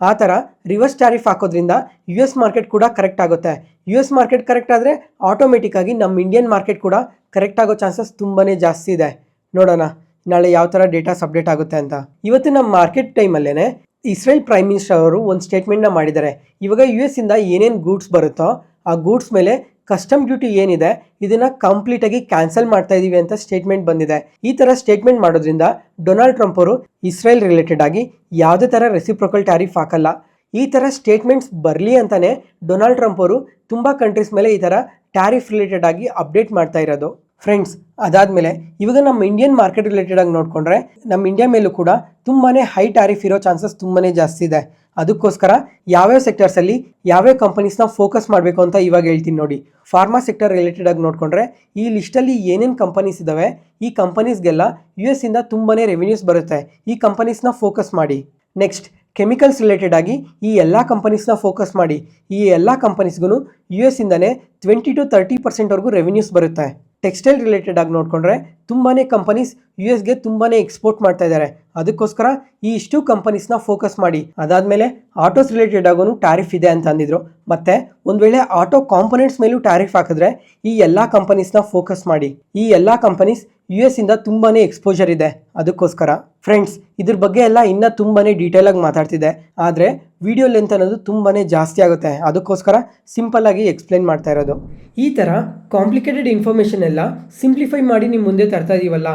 ಆ ಥರ ರಿವರ್ಸ್ ಟ್ಯಾರಿಫ್ ಹಾಕೋದ್ರಿಂದ US ಮಾರ್ಕೆಟ್ ಕೂಡ ಕರೆಕ್ಟ್ ಆಗುತ್ತೆ. US ಮಾರ್ಕೆಟ್ ಕರೆಕ್ಟ್ ಆದರೆ ಆಟೋಮೆಟಿಕ್ಕಾಗಿ ನಮ್ಮ ಇಂಡಿಯನ್ ಮಾರ್ಕೆಟ್ ಕೂಡ ಕರೆಕ್ಟ್ ಆಗೋ ಚಾನ್ಸಸ್ ತುಂಬಾ ಜಾಸ್ತಿ ಇದೆ. ನೋಡೋಣ ನಾಳೆ ಯಾವ ಥರ ಡೇಟಾಸ್ ಅಪ್ಡೇಟ್ ಆಗುತ್ತೆ ಅಂತ. ಇವತ್ತು ನಮ್ಮ ಮಾರ್ಕೆಟ್ ಟೈಮಲ್ಲೇ ಇಸ್ರೇಲ್ ಪ್ರೈಮ್ ಮಿನಿಸ್ಟರ್ ಅವರು ಒಂದು ಸ್ಟೇಟ್ಮೆಂಟ್ನ ಮಾಡಿದ್ದಾರೆ. ಇವಾಗ US ಇಂದ ಏನೇನು ಗೂಡ್ಸ್ ಬರುತ್ತೋ ಆ ಗೂಡ್ಸ್ ಮೇಲೆ ಕಸ್ಟಮ್ ಡ್ಯೂಟಿ ಏನಿದೆ ಇದನ್ನು ಕಂಪ್ಲೀಟಾಗಿ ಕ್ಯಾನ್ಸಲ್ ಮಾಡ್ತಾ ಇದ್ದೀವಿ ಅಂತ ಸ್ಟೇಟ್ಮೆಂಟ್ ಬಂದಿದೆ. ಈ ಥರ ಸ್ಟೇಟ್ಮೆಂಟ್ ಮಾಡೋದ್ರಿಂದ ಡೊನಾಲ್ಡ್ ಟ್ರಂಪ್ ಅವರು ಇಸ್ರೇಲ್ ರಿಲೇಟೆಡ್ ಆಗಿ ಯಾವುದೇ ಥರ ರೆಸಿಪ್ರೋಕಲ್ ಟ್ಯಾರಿಫ್ ಹಾಕಲ್ಲ. ಈ ಥರ ಸ್ಟೇಟ್ಮೆಂಟ್ಸ್ ಬರಲಿ ಅಂತಲೇ ಡೊನಾಲ್ಡ್ ಟ್ರಂಪ್ ಅವರು ತುಂಬ ಕಂಟ್ರೀಸ್ ಮೇಲೆ ಈ ಥರ ಟ್ಯಾರಿಫ್ ರಿಲೇಟೆಡ್ ಆಗಿ ಅಪ್ಡೇಟ್ ಮಾಡ್ತಾ ಇರೋದು. ಫ್ರೆಂಡ್ಸ್ ಅದಾದಮೇಲೆ ಇವಾಗ ನಮ್ಮ ಇಂಡಿಯನ್ ಮಾರ್ಕೆಟ್ ರಿಲೇಟೆಡ್ ಆಗಿ ನೋಡಿಕೊಂಡ್ರೆ ನಮ್ಮ ಇಂಡಿಯಾ ಮೇಲೂ ಕೂಡ ತುಂಬಾ ಹೈ ಟ್ಯಾರಿಫ್ ಇರೋ ಚಾನ್ಸಸ್ ತುಂಬಾ ಜಾಸ್ತಿ ಇದೆ. ಅದಕ್ಕೋಸ್ಕರ ಯಾವ್ಯಾವ ಸೆಕ್ಟರ್ಸಲ್ಲಿ ಯಾವ್ಯಾವ ಕಂಪನೀಸ್ನ ಫೋಕಸ್ ಮಾಡಬೇಕು ಅಂತ ಇವಾಗ ಹೇಳ್ತೀನಿ ನೋಡಿ. ಫಾರ್ಮಾ ಸೆಕ್ಟರ್ ರಿಲೇಟೆಡ್ ಆಗಿ ನೋಡಿಕೊಂಡ್ರೆ ಈ ಲಿಸ್ಟಲ್ಲಿ ಏನೇನು ಕಂಪನೀಸ್ ಇದ್ದಾವೆ ಈ ಕಂಪನೀಸ್ಗೆಲ್ಲ US ಇಂದ ತುಂಬಾ ರೆವಿನ್ಯೂಸ್ ಬರುತ್ತೆ. ಈ ಕಂಪನೀಸ್ನ ಫೋಕಸ್ ಮಾಡಿ. ನೆಕ್ಸ್ಟ್ ಕೆಮಿಕಲ್ಸ್ ರಿಲೇಟೆಡ್ ಆಗಿ ಈ ಎಲ್ಲ ಕಂಪನೀಸ್ನ ಫೋಕಸ್ ಮಾಡಿ. ಈ ಎಲ್ಲ ಕಂಪನೀಸ್ಗೂ US ಇಂದನೇ 20 to 30% ರೆವಿನ್ಯೂಸ್ ಬರುತ್ತೆ. ಟೆಕ್ಸ್ಟೈಲ್ ರಿಲೇಟೆಡ್ ಆಗಿ ನೋಡಿಕೊಂಡ್ರೆ ತುಂಬಾ ಕಂಪನೀಸ್ US ತುಂಬಾ ಎಕ್ಸ್ಪೋರ್ಟ್ ಮಾಡ್ತಾ ಇದ್ದಾರೆ. ಅದಕ್ಕೋಸ್ಕರ ಈ ಇಷ್ಟು ಕಂಪನೀಸ್ನ ಫೋಕಸ್ ಮಾಡಿ. ಅದಾದಮೇಲೆ ಆಟೋಸ್ ರಿಲೇಟೆಡ್ ಆಗೂ ಟ್ಯಾರಿಫ್ ಇದೆ ಅಂತ ಅಂದಿದ್ರು. ಮತ್ತು ಒಂದು ವೇಳೆ ಆಟೋ ಕಾಂಪೊನೆಂಟ್ಸ್ ಮೇಲೂ ಟ್ಯಾರಿಫ್ ಹಾಕಿದ್ರೆ ಈ ಎಲ್ಲ ಕಂಪನೀಸ್ನ ಫೋಕಸ್ ಮಾಡಿ. ಈ ಎಲ್ಲ ಕಂಪನೀಸ್ US ಇಂದ ತುಂಬಾ ಎಕ್ಸ್ಪೋಜರ್ ಇದೆ. ಅದಕ್ಕೋಸ್ಕರ ಫ್ರೆಂಡ್ಸ್ ಇದ್ರ ಬಗ್ಗೆ ಎಲ್ಲ ಇನ್ನೂ ತುಂಬಾ ಡೀಟೇಲಾಗಿ ಮಾತಾಡ್ತಿದೆ. ಆದರೆ ವಿಡಿಯೋ ಲೆಂತ್ ಅನ್ನೋದು ತುಂಬಾ ಜಾಸ್ತಿ ಆಗುತ್ತೆ. ಅದಕ್ಕೋಸ್ಕರ ಸಿಂಪಲ್ಲಾಗಿ ಎಕ್ಸ್ಪ್ಲೇನ್ ಮಾಡ್ತಾ ಇರೋದು. ಈ ಥರ ಕಾಂಪ್ಲಿಕೇಟೆಡ್ ಇನ್ಫಾರ್ಮೇಷನ್ ಎಲ್ಲ ಸಿಂಪ್ಲಿಫೈ ಮಾಡಿ ನಿಮ್ಮ ಮುಂದೆ ತರ್ತಾ ಇದೀವಲ್ಲ.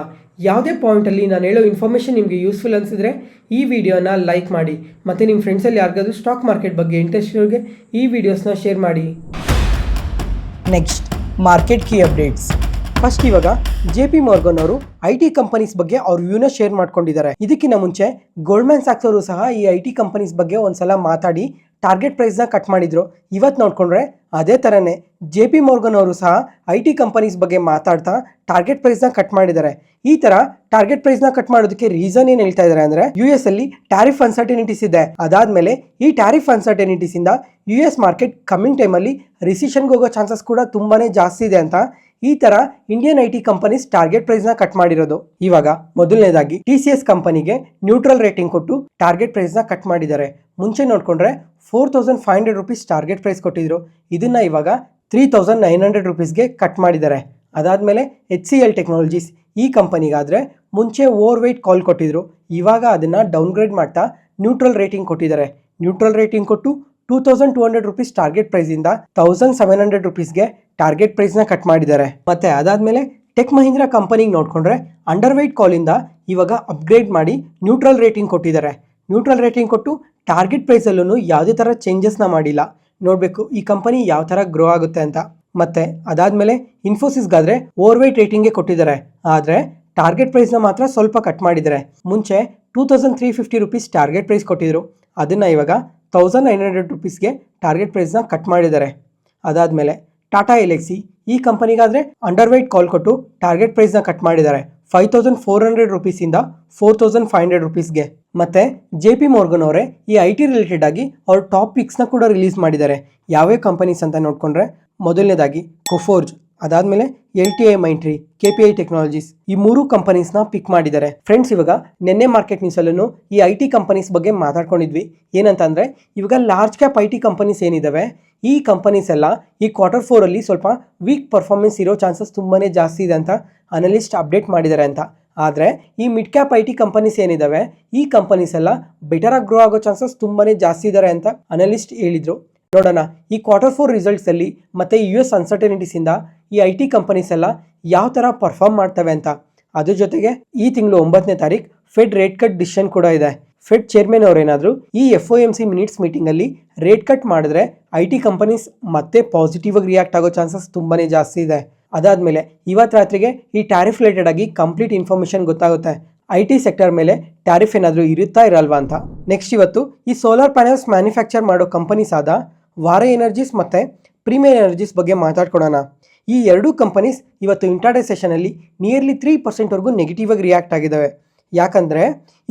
ಯಾವುದೇ ಪಾಯಿಂಟಲ್ಲಿ ನಾನು ಹೇಳೋ ಇನ್ಫಾರ್ಮೇಷನ್ ನಿಮಗೆ ಯೂಸ್ಫುಲ್ ಅನಿಸಿದ್ರೆ ಈ ವಿಡಿಯೋನ ಲೈಕ್ ಮಾಡಿ. ಮತ್ತು ನಿಮ್ಮ ಫ್ರೆಂಡ್ಸಲ್ಲಿ ಯಾರಿಗಾದ್ರೂ ಸ್ಟಾಕ್ ಮಾರ್ಕೆಟ್ ಬಗ್ಗೆ ಇಂಟ್ರೆಸ್ಟ್ ಇರೋರಿಗೆ ಈ ವಿಡಿಯೋಸ್ನ ಶೇರ್ ಮಾಡಿ. Next market key updates. First ಇವಾಗ JP Morgan ಅವರು IT ಕಂಪನೀಸ್ ಬಗ್ಗೆ ಅವ್ರ ವ್ಯೂನ ಶೇರ್ ಮಾಡ್ಕೊಂಡಿದ್ದಾರೆ. ಇದಕ್ಕಿಂತ ಮುಂಚೆ ಗೋಲ್ಡ್ಮನ್ ಸ್ಯಾಕ್ಸ್ ಅವರು ಸಹ ಈ IT ಕಂಪನೀಸ್ ಬಗ್ಗೆ ಒಂದ್ಸಲ ಮಾತಾಡಿ ಟಾರ್ಗೆಟ್ ಪ್ರೈಸ್ನ ಕಟ್ ಮಾಡಿದ್ರು. ಇವತ್ತು ನೋಡಿಕೊಂಡ್ರೆ ಅದೇ ಥರನೇ JP Morgan ಅವರು ಸಹ IT ಕಂಪನೀಸ್ ಬಗ್ಗೆ ಮಾತಾಡ್ತಾ ಟಾರ್ಗೆಟ್ ಪ್ರೈಸ್ನ ಕಟ್ ಮಾಡಿದ್ದಾರೆ. ಈ ಥರ ಟಾರ್ಗೆಟ್ ಪ್ರೈಸ್ನ ಕಟ್ ಮಾಡೋದಕ್ಕೆ ರೀಸನ್ ಏನು ಹೇಳ್ತಾ ಇದ್ದಾರೆ ಅಂದರೆ US ಅಲ್ಲಿ ಟ್ಯಾರಿಫ್ ಅನ್ಸರ್ಟನಿಟೀಸ್ ಇದೆ. ಅದಾದಮೇಲೆ ಈ ಟ್ಯಾರಿಫ್ ಅನ್ಸರ್ಟನಿಟೀಸ್ ಇಂದ US ಮಾರ್ಕೆಟ್ ಕಮ್ಮಿಂಗ್ ಟೈಮಲ್ಲಿ ರಿಸಿಷನ್ಗೆ ಹೋಗೋ ಚಾನ್ಸಸ್ ಕೂಡ ತುಂಬಾ ಜಾಸ್ತಿ ಇದೆ ಅಂತ ಈ ತರ Indian IT companies target price ನ ಕಟ್ ಮಾಡಿರೋದು. ಇವಾಗ ಮೊದಲನೇದಾಗಿ TCS ಕಂಪನಿಗೆ ನ್ಯೂಟ್ರಲ್ ರೇಟಿಂಗ್ ಕೊಟ್ಟು ಟಾರ್ಗೆಟ್ ಪ್ರೈಸ್ ನ ಕಟ್ ಮಾಡಿದ್ದಾರೆ. ಮುಂಚೆ ನೋಡ್ಕೊಂಡ್ರೆ 4500 ರುಪೀಸ್ ಟಾರ್ಗೆಟ್ ಪ್ರೈಸ್ ಕೊಟ್ಟಿದ್ರು. ಇದನ್ನ ಇವಾಗ 3900 ರುಪೀಸ್ಗೆ ಕಟ್ ಮಾಡಿದ್ದಾರೆ. ಅದಾದ್ಮೇಲೆ HCL ಟೆಕ್ನಾಲಜೀಸ್ ಈ ಕಂಪನಿಗಾದ್ರೆ ಮುಂಚೆ ಓವರ್ ವೇಟ್ ಕಾಲ್ ಕೊಟ್ಟಿದ್ರು. ಇವಾಗ ಅದನ್ನ ಡೌನ್ಗ್ರೇಡ್ ಮಾಡ್ತಾ ನ್ಯೂಟ್ರಲ್ ರೇಟಿಂಗ್ ಕೊಟ್ಟಿದ್ದಾರೆ. ನ್ಯೂಟ್ರಲ್ ರೇಟಿಂಗ್ ಕೊಟ್ಟು 2200 ರುಪೀಸ್ ಟಾರ್ಗೆಟ್ ಪ್ರೈಸ್ ಇಂದ 1700 ರುಪೀಸ್ಗೆ ಟಾರ್ಗೆಟ್ ಪ್ರೈಸ್ ನ ಕಟ್ ಮಾಡಿದ್ದಾರೆ. ಮತ್ತೆ ಅದಾದ್ಮೇಲೆ ಟೆಕ್ ಮಹೀಂದ್ರ ಕಂಪನಿಗೆ ನೋಡ್ಕೊಂಡ್ರೆ ಅಂಡರ್ ವೇಟ್ ಕಾಲ್ ಇಂದ ಇವಾಗ ಅಪ್ಗ್ರೇಡ್ ಮಾಡಿ ನ್ಯೂಟ್ರಲ್ ರೇಟಿಂಗ್ ಕೊಟ್ಟಿದ್ದಾರೆ. ನ್ಯೂಟ್ರಲ್ ರೇಟಿಂಗ್ ಕೊಟ್ಟು ಟಾರ್ಗೆಟ್ ಪ್ರೈಸ್ ಅಲ್ಲೂ ಯಾವುದೇ ತರ ಚೇಂಜಸ್ ನ ಮಾಡಿಲ್ಲ. ನೋಡ್ಬೇಕು ಈ ಕಂಪನಿ ಯಾವ ತರ ಗ್ರೋ ಆಗುತ್ತೆ ಅಂತ. ಮತ್ತೆ ಅದಾದ್ಮೇಲೆ ಇನ್ಫೋಸಿಸ್ಗಾದ್ರೆ ಓವರ್ ವೇಟ್ ರೇಟಿಂಗ್ಗೆ ಕೊಟ್ಟಿದ್ದಾರೆ. ಆದ್ರೆ ಟಾರ್ಗೆಟ್ ಪ್ರೈಸ್ ನ ಮಾತ್ರ ಸ್ವಲ್ಪ ಕಟ್ ಮಾಡಿದ್ದಾರೆ. ಮುಂಚೆ 2350 ರುಪೀಸ್ ಟಾರ್ಗೆಟ್ ಪ್ರೈಸ್ ಕೊಟ್ಟಿದ್ರು. ಅದನ್ನ ಇವಾಗ 1900 ರುಪೀಸ್ಗೆ ಟಾರ್ಗೆಟ್ ಪ್ರೈಸ್ನ ಕಟ್ ಮಾಡಿದ್ದಾರೆ. ಅದಾದಮೇಲೆ ಟಾಟಾ ಎಲೆಕ್ಸಿ ಈ ಕಂಪನಿಗಾದರೆ ಅಂಡರ್ ವೇಟ್ ಕಾಲ್ ಕೊಟ್ಟು ಟಾರ್ಗೆಟ್ ಪ್ರೈಸ್ನ ಕಟ್ ಮಾಡಿದ್ದಾರೆ. 5400 ರುಪೀಸಿಂದ 4500 ರುಪೀಸ್ಗೆ. ಮತ್ತು JP Morgan ಅವರೇ ಈ IT ರಿಲೇಟೆಡ್ ಆಗಿ ಅವ್ರ ಟಾಪ್ ಪಿಕ್ಸ್ನ ಕೂಡ ರಿಲೀಸ್ ಮಾಡಿದ್ದಾರೆ. ಯಾವ್ಯಾವ ಕಂಪನೀಸ್ ಅಂತ ನೋಡಿಕೊಂಡ್ರೆ ಮೊದಲನೇದಾಗಿ ಕೊಫೋರ್ಜ್, ಅದಾದಮೇಲೆ LTI ಮೈಂಟ್ರಿ, KPI ಟೆಕ್ನಾಲಜೀಸ್ ಈ ಮೂರು ಕಂಪನೀಸ್ನ ಪಿಕ್ ಮಾಡಿದ್ದಾರೆ. ಫ್ರೆಂಡ್ಸ್, ಇವಾಗ ನಿನ್ನೆ ಮಾರ್ಕೆಟ್ ನ್ಯೂಸಲ್ಲೂ ಈ IT ಕಂಪನೀಸ್ ಬಗ್ಗೆ ಮಾತಾಡ್ಕೊಂಡಿದ್ವಿ. ಏನಂತಂದರೆ ಇವಾಗ ಲಾರ್ಜ್ ಕ್ಯಾಪ್ IT ಕಂಪನೀಸ್ ಏನಿದ್ದಾವೆ ಈ ಕಂಪನೀಸ್ ಎಲ್ಲ ಈ Q4 ಅಲ್ಲಿ ಸ್ವಲ್ಪ ವೀಕ್ ಪರ್ಫಾರ್ಮೆನ್ಸ್ ಇರೋ ಚಾನ್ಸಸ್ ತುಂಬಾ ಜಾಸ್ತಿ ಇದೆ ಅಂತ ಅನಲಿಸ್ಟ್ ಅಪ್ಡೇಟ್ ಮಾಡಿದ್ದಾರೆ ಅಂತ. ಆದರೆ ಈ ಮಿಡ್ ಕ್ಯಾಪ್ IT ಕಂಪನೀಸ್ ಏನಿದ್ದಾವೆ ಈ ಕಂಪನೀಸ್ ಎಲ್ಲ ಬೆಟರಾಗಿ ಗ್ರೋ ಆಗೋ ಚಾನ್ಸಸ್ ತುಂಬಾ ಜಾಸ್ತಿ ಇದ್ದಾರೆ ಅಂತ ಅನಲಿಸ್ಟ್ ಹೇಳಿದರು. ನೋಡೋಣ ಈ Q4 ರಿಸಲ್ಟ್ಸಲ್ಲಿ ಮತ್ತು US ಅನ್ಸರ್ಟನಿಟೀಸಿಂದ ಈ IT ಕಂಪನೀಸ್ ಎಲ್ಲ ಯಾವ ಥರ ಪರ್ಫಾರ್ಮ್ ಮಾಡ್ತವೆ ಅಂತ. ಅದ್ರ ಜೊತೆಗೆ ಈ ತಿಂಗಳು 9ನೇ ತಾರೀಕು ಫೆಡ್ ರೇಟ್ ಕಟ್ ಡಿಸಿಷನ್ ಕೂಡ ಇದೆ. ಫೆಡ್ ಚೇರ್ಮನ್ ಅವರೇನಾದರೂ ಈ FOMC ಮಿನಿಟ್ಸ್ ಮೀಟಿಂಗಲ್ಲಿ ರೇಟ್ ಕಟ್ ಮಾಡಿದ್ರೆ IT ಕಂಪನೀಸ್ ಮತ್ತೆ ಪಾಸಿಟಿವ್ ಆಗಿ ರಿಯಾಕ್ಟ್ ಆಗೋ ಚಾನ್ಸಸ್ ತುಂಬಾ ಜಾಸ್ತಿ ಇದೆ. ಅದಾದಮೇಲೆ ಇವತ್ತು ರಾತ್ರಿಗೆ ಈ ಟ್ಯಾರಿಫ್ ರಿಲೇಟೆಡ್ ಆಗಿ ಕಂಪ್ಲೀಟ್ ಇನ್ಫಾರ್ಮೇಷನ್ ಗೊತ್ತಾಗುತ್ತೆ. IT ಸೆಕ್ಟರ್ ಮೇಲೆ ಟ್ಯಾರಿಫ್ ಏನಾದರೂ ಇರುತ್ತಾ ಇರಲ್ವಾ ಅಂತ. ನೆಕ್ಸ್ಟ್ ಇವತ್ತು ಈ ಸೋಲಾರ್ ಪ್ಯಾನಲ್ಸ್ ಮ್ಯಾನುಫ್ಯಾಕ್ಚರ್ ಮಾಡೋ ಕಂಪನೀಸ್ ಆದ ವಾರ ಎನರ್ಜೀಸ್ ಮತ್ತು ಪ್ರೀಮಿಯರ್ ಎನರ್ಜೀಸ್ ಬಗ್ಗೆ ಮಾತಾಡ್ಕೊಳೋಣ. ಈ ಎರಡೂ ಕಂಪನೀಸ್ ಇವತ್ತು ಇಂಟರ್ಡೇ ಸೆಷನಲ್ಲಿ ನಿಯರ್ಲಿ 3% ನೆಗೆಟಿವ್ ಆಗಿ ರಿಯಾಕ್ಟ್ ಆಗಿದ್ದಾವೆ. ಯಾಕಂದರೆ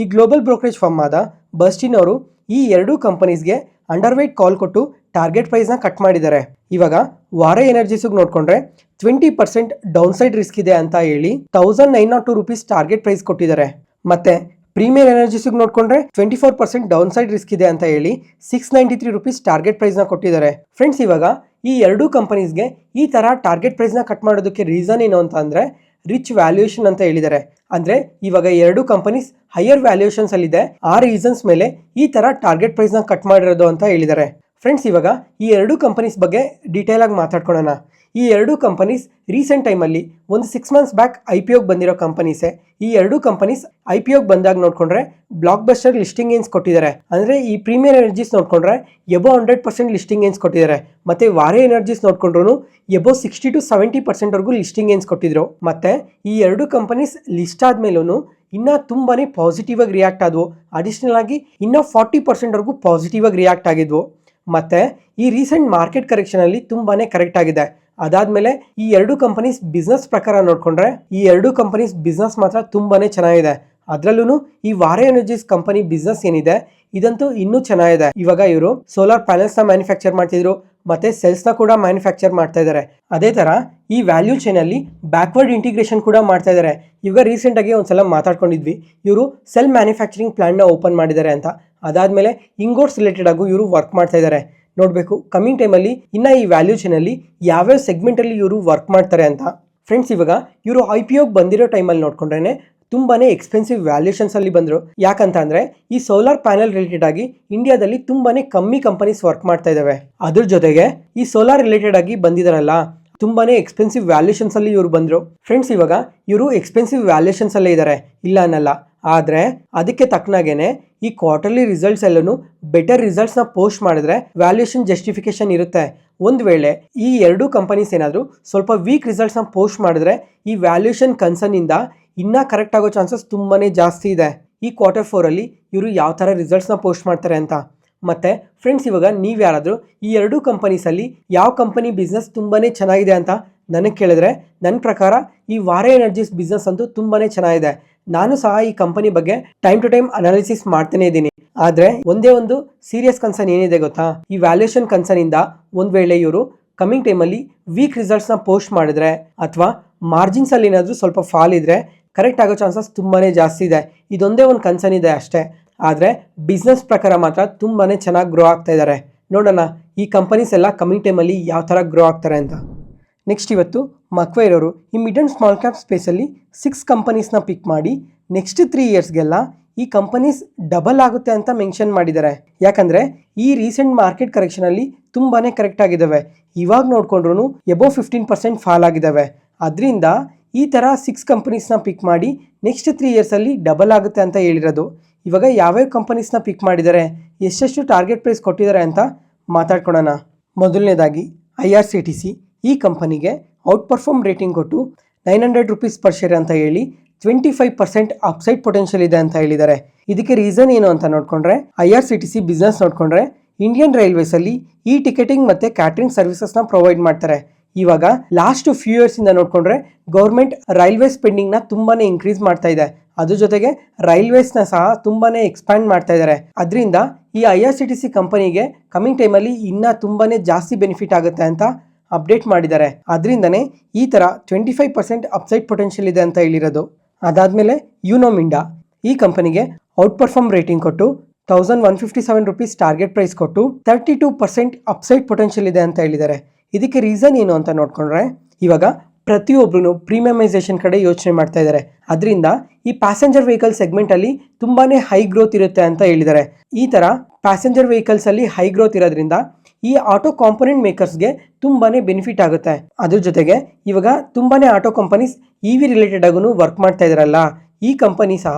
ಈ ಗ್ಲೋಬಲ್ ಬ್ರೋಕರೇಜ್ ಫರ್ಮ್ ಆದ ಬರ್ಸ್ಟಿನ್ ಅವರು ಈ ಎರಡೂ ಕಂಪನೀಸ್ಗೆ ಅಂಡರ್ ವೇಟ್ ಕಾಲ್ ಕೊಟ್ಟು ಟಾರ್ಗೆಟ್ ಪ್ರೈಸ್ನ ಕಟ್ ಮಾಡಿದ್ದಾರೆ. ಇವಾಗ ವಾರ ಎನರ್ಜೀಸಿಗೆ ನೋಡಿಕೊಂಡ್ರೆ 20% ಡೌನ್ ಸೈಡ್ ರಿಸ್ಕ್ ಇದೆ ಅಂತ ಹೇಳಿ 1902 ರುಪೀಸ್ ಟಾರ್ಗೆಟ್ ಪ್ರೈಸ್ ಕೊಟ್ಟಿದ್ದಾರೆ. ಮತ್ತೆ ಪ್ರೀಮಿಯರ್ ಎನರ್ಜೀಸಿಗೆ ನೋಡಿಕೊಂಡ್ರೆ 24% ಡೌನ್ ಸೈಡ್ ರಿಸ್ಕ್ ಇದೆ ಅಂತ ಹೇಳಿ 693 ರುಪೀಸ್ ಟಾರ್ಗೆಟ್ ಪ್ರೈಸ್ನ ಕೊಟ್ಟಿದ್ದಾರೆ. ಫ್ರೆಂಡ್ಸ್, ಇವಾಗ ಈ ಎರಡೂ ಕಂಪನೀಸ್ಗೆ ಈ ಥರ ಟಾರ್ಗೆಟ್ ಪ್ರೈಸ್ನ ಕಟ್ ಮಾಡೋದಕ್ಕೆ ರೀಸನ್ ಏನು ಅಂತ ಅಂದರೆ ರಿಚ್ ವ್ಯಾಲ್ಯೂಯೇಷನ್ ಅಂತ ಹೇಳಿದ್ದಾರೆ. ಅಂದರೆ ಇವಾಗ ಎರಡು ಕಂಪನೀಸ್ ಹೈಯರ್ ವ್ಯಾಲ್ಯೂಯೇಷನ್ಸ್ ಅಲ್ಲಿದೆ. ಆ ರೀಸನ್ಸ್ ಮೇಲೆ ಈ ಥರ ಟಾರ್ಗೆಟ್ ಪ್ರೈಸ್ನ ಕಟ್ ಮಾಡಿರೋದು ಅಂತ ಹೇಳಿದ್ದಾರೆ. ಫ್ರೆಂಡ್ಸ್, ಇವಾಗ ಈ ಎರಡೂ ಕಂಪನೀಸ್ ಬಗ್ಗೆ ಡೀಟೇಲ್ ಆಗಿ ಮಾತಾಡ್ಕೊಳ್ಳೋಣ. ಈ ಎರಡೂ ಕಂಪನೀಸ್ ರೀಸೆಂಟ್ ಟೈಮಲ್ಲಿ ಒಂದು 6 ಮಂತ್ಸ್ ಬ್ಯಾಕ್ IPOಗೆ ಬಂದಿರೋ ಕಂಪನೀಸೇ. ಈ ಎರಡೂ ಕಂಪನೀಸ್ IPOಗೆ ಬಂದಾಗ ನೋಡಿಕೊಂಡ್ರೆ ಬ್ಲಾಕ್ ಬಸ್ಟರ್ ಲಿಸ್ಟಿಂಗ್ ಏನ್ಸ್ ಕೊಟ್ಟಿದ್ದಾರೆ. ಅಂದರೆ ಈ ಪ್ರೀಮಿಯರ್ ಎನರ್ಜೀಸ್ ನೋಡಿಕೊಂಡ್ರೆ ಎಬೋ 100% ಲಿಸ್ಟಿಂಗ್ ಏನ್ಸ್ ಕೊಟ್ಟಿದ್ದಾರೆ. ಮತ್ತು ವಾರೆ ಎನರ್ಜೀಸ್ ನೋಡಿಕೊಂಡ್ರು ಎಬೋ 60 to 70% ಲಿಸ್ಟಿಂಗ್ ಏನ್ಸ್ ಕೊಟ್ಟಿದ್ರು. ಮತ್ತು ಈ ಎರಡು ಕಂಪನೀಸ್ ಲಿಸ್ಟ್ ಆದಮೇಲೂ ಇನ್ನೂ ತುಂಬಾ ಪಾಸಿಟಿವ್ ಆಗಿ ರಿಯಾಕ್ಟ್ ಆದವು. ಅಡಿಷ್ನಲ್ ಆಗಿ ಇನ್ನೂ 40% ಪಾಸಿಟಿವ್ ಆಗಿ ರಿಯಾಕ್ಟ್ ಆಗಿದ್ವು. ಮತ್ತು ಈ ರೀಸೆಂಟ್ ಮಾರ್ಕೆಟ್ ಕರೆಕ್ಷನಲ್ಲಿ ತುಂಬಾ ಕರೆಕ್ಟ್ ಆಗಿದೆ. ಅದಾದಮೇಲೆ ಈ ಎರಡು ಕಂಪನೀಸ್ ಬಿಸ್ನೆಸ್ ಪ್ರಕಾರ ನೋಡಿಕೊಂಡ್ರೆ ಈ ಎರಡು ಕಂಪನೀಸ್ ಬಿಸ್ನೆಸ್ ಮಾತ್ರ ತುಂಬಾ ಚೆನ್ನಾಗಿದೆ. ಅದರಲ್ಲೂ ಈ ವಾರೆ ಎನರ್ಜೀಸ್ ಕಂಪನಿ ಬಿಸ್ನೆಸ್ ಏನಿದೆ ಇದಂತೂ ಇನ್ನೂ ಚೆನ್ನಾಗಿದೆ. ಇವಾಗ ಇವರು ಸೋಲಾರ್ ಪ್ಯಾನೆಲ್ಸ್ನ ಮ್ಯಾನುಫ್ಯಾಕ್ಚರ್ ಮಾಡ್ತಿದ್ರು ಮತ್ತು ಸೆಲ್ಸ್ನ ಕೂಡ ಮ್ಯಾನುಫ್ಯಾಕ್ಚರ್ ಮಾಡ್ತಾ ಇದ್ದಾರೆ. ಅದೇ ಥರ ಈ ವ್ಯಾಲ್ಯೂ ಚೈನಲ್ಲಿ ಬ್ಯಾಕ್ವರ್ಡ್ ಇಂಟಿಗ್ರೇಷನ್ ಕೂಡ ಮಾಡ್ತಾ ಇದ್ದಾರೆ. ಇವಾಗ ರೀಸೆಂಟಾಗಿ ಒಂದ್ಸಲ ಮಾತಾಡ್ಕೊಂಡಿದ್ವಿ, ಇವರು ಸೆಲ್ ಮ್ಯಾನುಫ್ಯಾಕ್ಚರಿಂಗ್ ಪ್ಲಾಂಟ್ನ ಓಪನ್ ಮಾಡಿದ್ದಾರೆ ಅಂತ. ಅದಾದಮೇಲೆ ಇಂಗೋಟ್ಸ್ ರಿಲೇಟೆಡ್ ಆಗು ಇವರು ವರ್ಕ್ ಮಾಡ್ತಾ ಇದ್ದಾರೆ. ನೋಡಬೇಕು ಕಮ್ಮಿಂಗ್ ಟೈಮಲ್ಲಿ ಇನ್ನು ಈ ವ್ಯಾಲ್ಯೂ ಚೈನಲ್ಲಿ ಯಾವ್ಯಾವ ಸೆಗ್ಮೆಂಟಲ್ಲಿ ಇವರು ವರ್ಕ್ ಮಾಡ್ತಾರೆ ಅಂತ. ಫ್ರೆಂಡ್ಸ್, ಇವಾಗ ಇವರು IPOಗೆ ಬಂದಿರೋ ಟೈಮಲ್ಲಿ ನೋಡ್ಕೊಂಡ್ರೆ ತುಂಬಾ ಎಕ್ಸ್ಪೆನ್ಸಿವ್ ವ್ಯಾಲ್ಯೂಷನ್ಸಲ್ಲಿ ಬಂದರು. ಯಾಕಂತ ಅಂದರೆ ಈ ಸೋಲಾರ್ ಪ್ಯಾನೆಲ್ ರಿಲೇಟೆಡ್ ಆಗಿ ಇಂಡಿಯಾದಲ್ಲಿ ತುಂಬಾ ಕಮ್ಮಿ ಕಂಪನೀಸ್ ವರ್ಕ್ ಮಾಡ್ತಾ ಇದ್ದಾವೆ. ಅದ್ರ ಜೊತೆಗೆ ಈ ಸೋಲಾರ್ ರಿಲೇಟೆಡ್ ಆಗಿ ಬಂದಿದ್ದಾರಲ್ಲ ತುಂಬಾ ಎಕ್ಸ್ಪೆನ್ಸಿವ್ ವ್ಯಾಲ್ಯೂಷನ್ಸಲ್ಲಿ ಇವರು ಬಂದರು. ಫ್ರೆಂಡ್ಸ್, ಇವಾಗ ಇವರು ಎಕ್ಸ್ಪೆನ್ಸಿವ್ ವ್ಯಾಲ್ಯೂಷನ್ಸಲ್ಲೇ ಇದ್ದಾರೆ, ಇಲ್ಲ ಅನ್ನಲ್ಲ. ಆದರೆ ಅದಕ್ಕೆ ತಕ್ಕನಾಗೇನೆ ಈ ಕ್ವಾರ್ಟರ್ಲಿ ರಿಸಲ್ಟ್ಸ್ ಎಲ್ಲೂ ಬೆಟರ್ ರಿಸಲ್ಟ್ಸ್ನ ಪೋಸ್ಟ್ ಮಾಡಿದ್ರೆ ವ್ಯಾಲ್ಯೂಷನ್ ಜಸ್ಟಿಫಿಕೇಶನ್ ಇರುತ್ತೆ. ಒಂದು ವೇಳೆ ಈ ಎರಡೂ ಕಂಪನೀಸ್ ಏನಾದರೂ ಸ್ವಲ್ಪ ವೀಕ್ ರಿಸಲ್ಟ್ಸ್ನ ಪೋಸ್ಟ್ ಮಾಡಿದ್ರೆ ಈ ವ್ಯಾಲ್ಯೂಷನ್ ಕನ್ಸರ್ನಿಂದ ಇನ್ನೂ ಕರೆಕ್ಟ್ ಆಗೋ ಚಾನ್ಸಸ್ ತುಂಬಾ ಜಾಸ್ತಿ ಇದೆ. ಈ Q4 ಅಲ್ಲಿ ಇವರು ಯಾವ ಥರ ರಿಸಲ್ಟ್ಸ್ನ ಪೋಸ್ಟ್ ಮಾಡ್ತಾರೆ ಅಂತ. ಮತ್ತು ಫ್ರೆಂಡ್ಸ್, ಇವಾಗ ನೀವು ಯಾರಾದರೂ ಈ ಎರಡೂ ಕಂಪನೀಸಲ್ಲಿ ಯಾವ ಕಂಪನಿ ಬಿಸ್ನೆಸ್ ತುಂಬಾ ಚೆನ್ನಾಗಿದೆ ಅಂತ ನನಗೆ ಕೇಳಿದ್ರೆ, ನನ್ನ ಪ್ರಕಾರ ಈ ವಾರೆ ಎನರ್ಜೀಸ್ ಬಿಸ್ನೆಸ್ ಅಂತೂ ತುಂಬಾ ಚೆನ್ನಾಗಿದೆ. ನಾನು ಸಹ ಈ ಕಂಪನಿ ಬಗ್ಗೆ ಟೈಮ್ ಟು ಟೈಮ್ ಅನಾಲಿಸಿಸ್ ಮಾಡ್ತಾನೆ ಇದ್ದೀನಿ. ಆದರೆ ಒಂದೇ ಒಂದು ಸೀರಿಯಸ್ ಕನ್ಸರ್ನ್ ಏನಿದೆ ಗೊತ್ತಾ? ಈ ವ್ಯಾಲ್ಯೂಯೇಷನ್ ಕನ್ಸರ್ನ್ ಇಂದ ಒಂದು ವೇಳೆ ಇವರು ಕಮಿಂಗ್ ಟೈಮಲ್ಲಿ ವೀಕ್ ರಿಸಲ್ಟ್ಸ್ನ ಪೋಸ್ಟ್ ಮಾಡಿದ್ರೆ ಅಥವಾ ಮಾರ್ಜಿನ್ಸಲ್ಲಿ ಏನಾದರೂ ಸ್ವಲ್ಪ ಫಾಲ್ ಇದ್ರೆ ಕರೆಕ್ಟ್ ಆಗೋ ಚಾನ್ಸಸ್ ತುಂಬಾ ಜಾಸ್ತಿ ಇದೆ. ಇದೊಂದೇ ಒಂದು ಕನ್ಸರ್ನ್ ಇದೆ ಅಷ್ಟೇ. ಆದರೆ ಬಿಸ್ನೆಸ್ ಪ್ರಕಾರ ಮಾತ್ರ ತುಂಬಾ ಚೆನ್ನಾಗಿ ಗ್ರೋ ಆಗ್ತಾ ಇದ್ದಾರೆ. ನೋಡೋಣ ಈ ಕಂಪನೀಸ್ ಎಲ್ಲ ಕಮಿಂಗ್ ಟೈಮಲ್ಲಿ ಯಾವ ಥರ ಗ್ರೋ ಆಗ್ತಾರೆ ಅಂತ. ನೆಕ್ಸ್ಟ್, ಇವತ್ತು ಮಕ್ವೈರ್ ಅವರು ಈ ಮಿಡ್ ಆ್ಯಂಡ್ ಸ್ಮಾಲ್ ಕ್ಯಾಪ್ ಸ್ಪೇಸಲ್ಲಿ 6 ಕಂಪನೀಸ್ನ ಪಿಕ್ ಮಾಡಿ ನೆಕ್ಸ್ಟ್ 3 ಇಯರ್ಸ್ಗೆಲ್ಲ ಈ ಕಂಪನೀಸ್ ಡಬಲ್ ಆಗುತ್ತೆ ಅಂತ ಮೆನ್ಷನ್ ಮಾಡಿದ್ದಾರೆ. ಯಾಕಂದರೆ ಈ ರೀಸೆಂಟ್ ಮಾರ್ಕೆಟ್ ಕರೆಕ್ಷನಲ್ಲಿ ತುಂಬಾ ಕರೆಕ್ಟ್ ಆಗಿದ್ದಾವೆ. ಇವಾಗ ನೋಡ್ಕೊಂಡ್ರು ಎಬೋ 15% ಫಾಲ್ ಆಗಿದ್ದಾವೆ. ಅದರಿಂದ ಈ ಥರ 6 ಕಂಪನೀಸ್ನ ಪಿಕ್ ಮಾಡಿ ನೆಕ್ಸ್ಟ್ 3 ಇಯರ್ಸಲ್ಲಿ ಡಬಲ್ ಆಗುತ್ತೆ ಅಂತ ಹೇಳಿರೋದು. ಇವಾಗ ಯಾವ್ಯಾವ ಕಂಪನೀಸ್ನ ಪಿಕ್ ಮಾಡಿದ್ದಾರೆ, ಎಷ್ಟೆಷ್ಟು ಟಾರ್ಗೆಟ್ ಪ್ರೈಸ್ ಕೊಟ್ಟಿದ್ದಾರೆ ಅಂತ ಮಾತಾಡ್ಕೊಳ್ಳೋಣ. ಮೊದಲನೇದಾಗಿ IRCTC. ಈ ಕಂಪನಿಗೆ ಔಟ್ ಪರ್ಫಾರ್ಮ್ ರೇಟಿಂಗ್ ಕೊಟ್ಟು 900 ರೂಪೀಸ್ ಪರ್ ಶೇರ್ ಅಂತ ಹೇಳಿ 25% ಅಪ್ಸೈಡ್ ಪೊಟೆನ್ಷಿಯಲ್ ಇದೆ ಅಂತ ಹೇಳಿದ್ದಾರೆ. ಇದಕ್ಕೆ ರೀಸನ್ ಏನು ಅಂತ ನೋಡ್ಕೊಂಡ್ರೆ, IRCTC ಬಿಸ್ನೆಸ್ ನೋಡ್ಕೊಂಡ್ರೆ ಇಂಡಿಯನ್ ರೈಲ್ವೇಸಲ್ಲಿ ಈ ಟಿಕೆಟಿಂಗ್ ಮತ್ತು ಕ್ಯಾಟ್ರಿಂಗ್ ಸರ್ವಿಸಸ್ನ ಪ್ರೊವೈಡ್ ಮಾಡ್ತಾರೆ. ಇವಾಗ ಲಾಸ್ಟ್ ಫ್ಯೂ ಇಯರ್ಸ್ ಇಂದ ನೋಡ್ಕೊಂಡ್ರೆ ಗೌರ್ಮೆಂಟ್ ರೈಲ್ವೆ ಸ್ಪೆಂಡಿಂಗ್ನ ತುಂಬಾ ಇನ್ಕ್ರೀಸ್ ಮಾಡ್ತಾ ಇದೆ. ಅದ್ರ ಜೊತೆಗೆ ರೈಲ್ವೇಸ್ನ ಸಹ ತುಂಬಾ ಎಕ್ಸ್ಪ್ಯಾಂಡ್ ಮಾಡ್ತಾ ಇದ್ದಾರೆ. ಅದರಿಂದ ಈ IRCTC ಕಂಪನಿಗೆ ಕಮಿಂಗ್ ಟೈಮಲ್ಲಿ ಇನ್ನೂ ತುಂಬಾ ಜಾಸ್ತಿ ಬೆನಿಫಿಟ್ ಆಗುತ್ತೆ ಅಂತ ಅಪ್ಡೇಟ್ ಮಾಡಿದ್ದಾರೆ. ಅದರಿಂದನೇ ಈ ಥರ 25% ಅಪ್ಸೈಡ್ ಪೊಟೆನ್ಷಿಯಲ್ ಇದೆ ಅಂತ ಹೇಳಿರೋದು. ಅದಾದಮೇಲೆ ಯುನೋ ಮಿಂಡಾ. ಈ ಕಂಪನಿಗೆ ಔಟ್ ಪರ್ಫಾರ್ಮ್ ರೇಟಿಂಗ್ ಕೊಟ್ಟು 1157 ರೂಪೀಸ್ ಟಾರ್ಗೆಟ್ ಪ್ರೈಸ್ ಕೊಟ್ಟು 32% ಅಪ್ಸೈಡ್ ಪೊಟೆನ್ಷಿಯಲ್ ಇದೆ ಅಂತ ಹೇಳಿದ್ದಾರೆ. ಇದಕ್ಕೆ ರೀಸನ್ ಏನು ಅಂತ ನೋಡ್ಕೊಂಡ್ರೆ, ಇವಾಗ ಪ್ರತಿಯೊಬ್ಬರು ಪ್ರೀಮಿಯಮೈಸೇಷನ್ ಕಡೆ ಯೋಚನೆ ಮಾಡ್ತಾ ಇದ್ದಾರೆ. ಅದರಿಂದ ಈ ಪ್ಯಾಸೆಂಜರ್ ವೆಹಿಕಲ್ ಸೆಗ್ಮೆಂಟಲ್ಲಿ ತುಂಬಾ ಹೈ ಗ್ರೋತ್ ಇರುತ್ತೆ ಅಂತ ಹೇಳಿದ್ದಾರೆ. ಈ ಥರ ಪ್ಯಾಸೆಂಜರ್ ವೆಹಿಕಲ್ಸಲ್ಲಿ ಹೈ ಗ್ರೋತ್ ಇರೋದ್ರಿಂದ ಈ ಆಟೋ ಕಾಂಪೊನೆಂಟ್ ಮೇಕರ್ಸ್ಗೆ ತುಂಬಾ ಬೆನಿಫಿಟ್ ಆಗುತ್ತೆ. ಅದ್ರ ಜೊತೆಗೆ ಇವಾಗ ತುಂಬಾ ಆಟೋ ಕಂಪನೀಸ್ EV ರಿಲೇಟೆಡ್ ಆಗೂ ವರ್ಕ್ ಮಾಡ್ತಾ ಇದ್ದಾರಲ್ಲ, ಈ ಕಂಪನಿ ಸಹ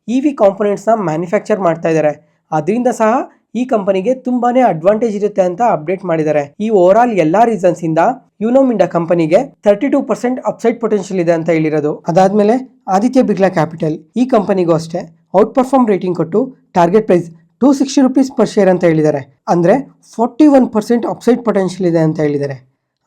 EV ಕಾಂಪೊನೆಂಟ್ಸ್ನ ಮ್ಯಾನುಫ್ಯಾಕ್ಚರ್ ಮಾಡ್ತಾ ಇದ್ದಾರೆ. ಅದರಿಂದ ಸಹ ಈ ಕಂಪನಿಗೆ ತುಂಬಾ ಅಡ್ವಾಂಟೇಜ್ ಇರುತ್ತೆ ಅಂತ ಅಪ್ಡೇಟ್ ಮಾಡಿದ್ದಾರೆ. ಈ ಓವರ್ ಆಲ್ ಎಲ್ಲ ರೀಸನ್ಸ್ ಇಂದ ಯುನೋ ಮಿಂಡಾ ಕಂಪನಿಗೆ 32% ಅಪ್ಸೈಡ್ ಪೊಟೆನ್ಷಿಯಲ್ ಇದೆ ಅಂತ ಹೇಳಿರೋದು. ಅದಾದಮೇಲೆ ಆದಿತ್ಯ ಬಿರ್ಲಾ ಕ್ಯಾಪಿಟಲ್. ಈ ಕಂಪನಿಗೂ ಅಷ್ಟೇ ಔಟ್ ಪರ್ಫಾರ್ಮ್ ರೇಟಿಂಗ್ ಕೊಟ್ಟು target price 260 rupees per share ಅಂತ ಹೇಳಿದ್ದಾರೆ. ಅಂದರೆ 41% ಅಪ್ಸೈಡ್ ಪೊಟೆನ್ಷಿಯಲ್ ಇದೆ ಅಂತ ಹೇಳಿದ್ದಾರೆ.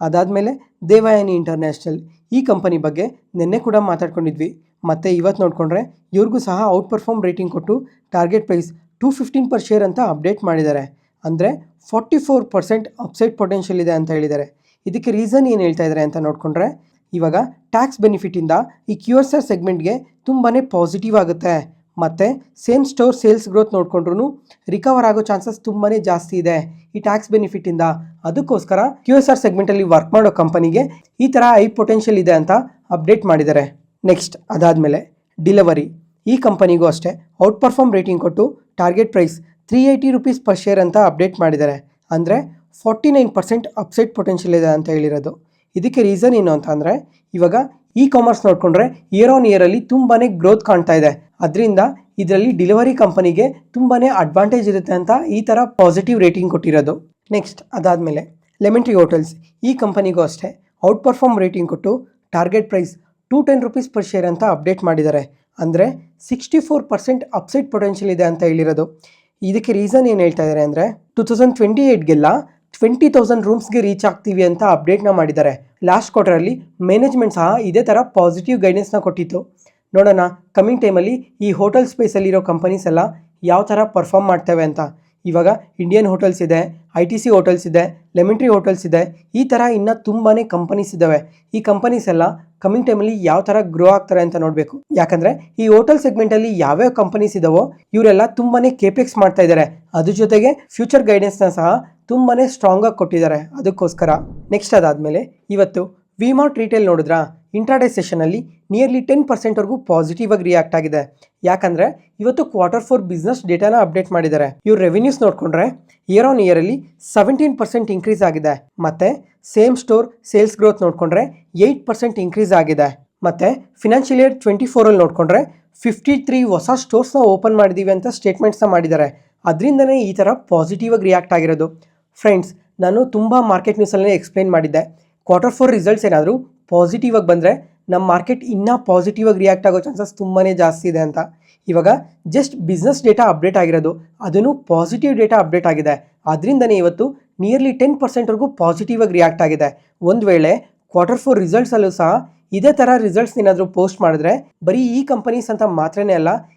ಅದಾದಮೇಲೆ ದೇವಯಾನಿ ಇಂಟರ್ನ್ಯಾಷನಲ್. ಈ ಕಂಪನಿ ಬಗ್ಗೆ ನಿನ್ನೆ ಕೂಡ ಮಾತಾಡ್ಕೊಂಡಿದ್ವಿ. ಮತ್ತು ಇವತ್ತು ನೋಡಿಕೊಂಡ್ರೆ ಇವ್ರಿಗೂ ಸಹ ಔಟ್ ಪರ್ಫಾರ್ಮ್ ರೇಟಿಂಗ್ ಕೊಟ್ಟು ಟಾರ್ಗೆಟ್ ಪ್ರೈಸ್ 215 ಪರ್ ಶೇರ್ ಅಂತ ಅಪ್ಡೇಟ್ ಮಾಡಿದ್ದಾರೆ. ಅಂದರೆ 44% ಅಪ್ಸೈಡ್ ಪೊಟೆನ್ಷಿಯಲ್ ಇದೆ ಅಂತ ಹೇಳಿದ್ದಾರೆ. ಇದಕ್ಕೆ ರೀಸನ್ ಏನು ಹೇಳ್ತಾ ಇದ್ದಾರೆ ಅಂತ ನೋಡಿಕೊಂಡ್ರೆ, ಇವಾಗ ಟ್ಯಾಕ್ಸ್ ಬೆನಿಫಿಟಿಂದ ಈ QSR ಸೆಗ್ಮೆಂಟ್ಗೆ ತುಂಬಾ ಪಾಸಿಟಿವ್ ಆಗುತ್ತೆ. ಮತ್ತು ಸೇಮ್ ಸ್ಟೋರ್ ಸೇಲ್ಸ್ ಗ್ರೋತ್ ನೋಡಿಕೊಂಡ್ರು ರಿಕವರ್ ಆಗೋ ಚಾನ್ಸಸ್ ತುಂಬಾ ಜಾಸ್ತಿ ಇದೆ ಈ ಟ್ಯಾಕ್ಸ್ ಬೆನಿಫಿಟಿಂದ. ಅದಕ್ಕೋಸ್ಕರ QSR ಸೆಗ್ಮೆಂಟಲ್ಲಿ ವರ್ಕ್ ಮಾಡೋ ಕಂಪನಿಗೆ ಈ ಥರ ಹೈ ಪೊಟೆನ್ಷಿಯಲ್ ಇದೆ ಅಂತ ಅಪ್ಡೇಟ್ ಮಾಡಿದ್ದಾರೆ. ನೆಕ್ಸ್ಟ್, ಅದಾದಮೇಲೆ ಡಿಲಿವರಿ. ಈ ಕಂಪನಿಗೂ ಅಷ್ಟೇ ಔಟ್ ಪರ್ಫಾರ್ಮ್ ರೇಟಿಂಗ್ ಕೊಟ್ಟು target price 380 rupees per share ಅಂತ ಅಪ್ಡೇಟ್ ಮಾಡಿದ್ದಾರೆ. ಅಂದರೆ 49% ಅಪ್ಸೈಡ್ ಪೊಟೆನ್ಷಿಯಲ್ ಇದೆ ಅಂತ ಹೇಳಿರೋದು. ಇದಕ್ಕೆ ರೀಸನ್ ಏನು ಅಂತ ಅಂದರೆ, ಇವಾಗ ಕಾಮರ್ಸ್ ನೋಡಿಕೊಂಡ್ರೆ ಇಯರ್ ಆನ್ ಇಯರಲ್ಲಿ ತುಂಬಾ ಗ್ರೋತ್ ಕಾಣ್ತಾ ಇದೆ. ಅದರಿಂದ ಇದರಲ್ಲಿ ಡೆಲಿವರಿ ಕಂಪನಿಗೆ ತುಂಬಾ ಅಡ್ವಾಂಟೇಜ್ ಇರುತ್ತೆ ಅಂತ ಈ ಥರ ಪಾಸಿಟಿವ್ ರೇಟಿಂಗ್ ಕೊಟ್ಟಿರೋದು. ನೆಕ್ಸ್ಟ್, ಅದಾದಮೇಲೆ ಲೆಮನ್ ಟ್ರೀ ಹೋಟೆಲ್ಸ್. ಈ ಕಂಪನಿಗೂ ಅಷ್ಟೇ ಔಟ್ ಪರ್ಫಾರ್ಮ್ ರೇಟಿಂಗ್ ಕೊಟ್ಟು target price 210 rupees per share ಅಂತ ಅಪ್ಡೇಟ್ ಮಾಡಿದ್ದಾರೆ. ಅಂದರೆ 64% ಅಪ್ಸೈಡ್ ಪೊಟೆನ್ಷಿಯಲ್ ಇದೆ ಅಂತ ಹೇಳಿರೋದು. ಇದಕ್ಕೆ ರೀಸನ್ ಏನು ಹೇಳ್ತಾ ಇದ್ದಾರೆ ಅಂದರೆ, 2028ಗೆಲ್ಲ 20,000 ರೂಮ್ಸ್ಗೆ ರೀಚ್ ಆಗ್ತೀವಿ ಅಂತ ಅಪ್ಡೇಟ್ನ ಮಾಡಿದ್ದಾರೆ. ಲಾಸ್ಟ್ ಕ್ವಾರ್ಟರಲ್ಲಿ ಮ್ಯಾನೇಜ್ಮೆಂಟ್ ಸಹ ಇದೇ ಥರ ಪಾಸಿಟಿವ್ ಗೈಡೆನ್ಸ್ನ ಕೊಟ್ಟಿತ್ತು. ನೋಡೋಣ ಕಮಿಂಗ್ ಟೈಮಲ್ಲಿ ಈ ಹೋಟೆಲ್ ಸ್ಪೇಸಲ್ಲಿರೋ ಕಂಪನೀಸ್ ಎಲ್ಲ ಯಾವ ಥರ ಪರ್ಫಾರ್ಮ್ ಮಾಡ್ತೇವೆ ಅಂತ. ಇವಾಗ ಇಂಡಿಯನ್ ಹೋಟೆಲ್ಸ್ ಇದೆ, ITC ಹೋಟೆಲ್ಸ್ ಇದೆ, ಲೆಮನ್ ಟ್ರೀ ಹೋಟೆಲ್ಸ್ ಇದೆ. ಈ ಥರ ಇನ್ನೂ ತುಂಬಾ ಕಂಪನೀಸ್ ಇದ್ದಾವೆ. ಈ ಕಂಪನೀಸ್ ಎಲ್ಲ ಕಮಿಂಗ್ ಟೈಮಲ್ಲಿ ಯಾವ ಥರ ಗ್ರೋ ಆಗ್ತಾರೆ ಅಂತ ನೋಡಬೇಕು. ಯಾಕಂದರೆ ಈ ಹೋಟೆಲ್ ಸೆಗ್ಮೆಂಟಲ್ಲಿ ಯಾವ್ಯಾವ ಕಂಪನೀಸ್ ಇದಾವೋ ಇವರೆಲ್ಲ ತುಂಬಾ ಕೇಪೆಕ್ಸ್ ಮಾಡ್ತಾ ಇದ್ದಾರೆ. ಅದ್ರ ಜೊತೆಗೆ ಫ್ಯೂಚರ್ ಗೈಡೆನ್ಸ್ನ ಸಹ ತುಂಬಾ ಸ್ಟ್ರಾಂಗಾಗಿ ಕೊಟ್ಟಿದ್ದಾರೆ. ಅದಕ್ಕೋಸ್ಕರ ನೆಕ್ಸ್ಟ್, ಅದಾದಮೇಲೆ ಇವತ್ತು ವಿಮಾರ್ಟ್ ರಿಟೇಲ್ ನೋಡಿದ್ರಾ, ಇಂಟ್ರಾಡೇ ಸೆಷನಲ್ಲಿ ನಿಯರ್ಲಿ 10%ವರೆಗೂ ಪಾಸಿಟಿವ್ ಆಗಿ ರಿಯಾಕ್ಟ್ ಆಗಿದೆ. ಯಾಕಂದರೆ ಇವತ್ತು Q4 ಬಿಸ್ನೆಸ್ ಡೇಟಾನ ಅಪ್ಡೇಟ್ ಮಾಡಿದ್ದಾರೆ. ಇವ್ರ ರೆವಿನ್ಯೂಸ್ ನೋಡಿಕೊಂಡ್ರೆ ಇಯರ್ ಆನ್ ಇಯರಲ್ಲಿ 17% ಇನ್ಕ್ರೀಸ್ ಆಗಿದೆ. ಮತ್ತು ಸೇಮ್ ಸ್ಟೋರ್ ಸೇಲ್ಸ್ ಗ್ರೋತ್ ನೋಡಿಕೊಂಡ್ರೆ 8% ಇನ್ಕ್ರೀಸ್ ಆಗಿದೆ. ಮತ್ತು ಫಿನಾನ್ಷಿಯಲ್ ಇಯರ್ 24ಅಲ್ಲಿ ನೋಡಿಕೊಂಡ್ರೆ 53 ಹೊಸ ಸ್ಟೋರ್ಸ್ನ ಓಪನ್ ಮಾಡಿದ್ದೀವಿ ಅಂತ ಸ್ಟೇಟ್ಮೆಂಟ್ಸ್ನ ಮಾಡಿದ್ದಾರೆ. ಅದರಿಂದನೇ ಈ ಥರ ಪಾಸಿಟಿವ್ ಆಗಿ ರಿಯಾಕ್ಟ್ ಆಗಿರೋದು. ಫ್ರೆಂಡ್ಸ್, ನಾನು ತುಂಬ ಮಾರ್ಕೆಟ್ ನ್ಯೂಸಲ್ಲೇ ಎಕ್ಸ್ಪ್ಲೈನ್ ಮಾಡಿದ್ದೆ. Q4 ರಿಸಲ್ಟ್ಸ್ ಏನಾದರೂ ಪಾಸಿಟಿವ್ ಆಗಿ ಬಂದರೆ ನಮ್ಮ ಮಾರ್ಕೆಟ್ ಇನ್ನೂ ಪಾಸಿಟಿವ್ ಆಗಿ ರಿಯಾಕ್ಟ್ ಆಗೋ ಚಾನ್ಸಸ್ ತುಂಬಾ ಜಾಸ್ತಿ ಇದೆ ಅಂತ. ಇವಾಗ ಜಸ್ಟ್ ಬಿಸ್ನೆಸ್ ಡೇಟಾ ಅಪ್ಡೇಟ್ ಆಗಿರೋದು, ಅದನ್ನು ಪಾಸಿಟಿವ್ ಡೇಟಾ ಅಪ್ಡೇಟ್ ಆಗಿದೆ. ಅದರಿಂದನೇ ಇವತ್ತು ನಿಯರ್ಲಿ 10%ವರೆಗೂ ಪಾಸಿಟಿವ್ ಆಗಿ ರಿಯಾಕ್ಟ್ ಆಗಿದೆ. ಒಂದು ವೇಳೆ Q4 ರಿಸಲ್ಟ್ಸಲ್ಲೂ ಸಹ ಇದೇ ಥರ ರಿಸಲ್ಟ್ಸ್ ಏನಾದರೂ ಪೋಸ್ಟ್ ಮಾಡಿದ್ರೆ, ಬರೀ ಈ ಕಂಪನೀಸ್ ಅಂತ ಮಾತ್ರನೇ ಅಲ್ಲ,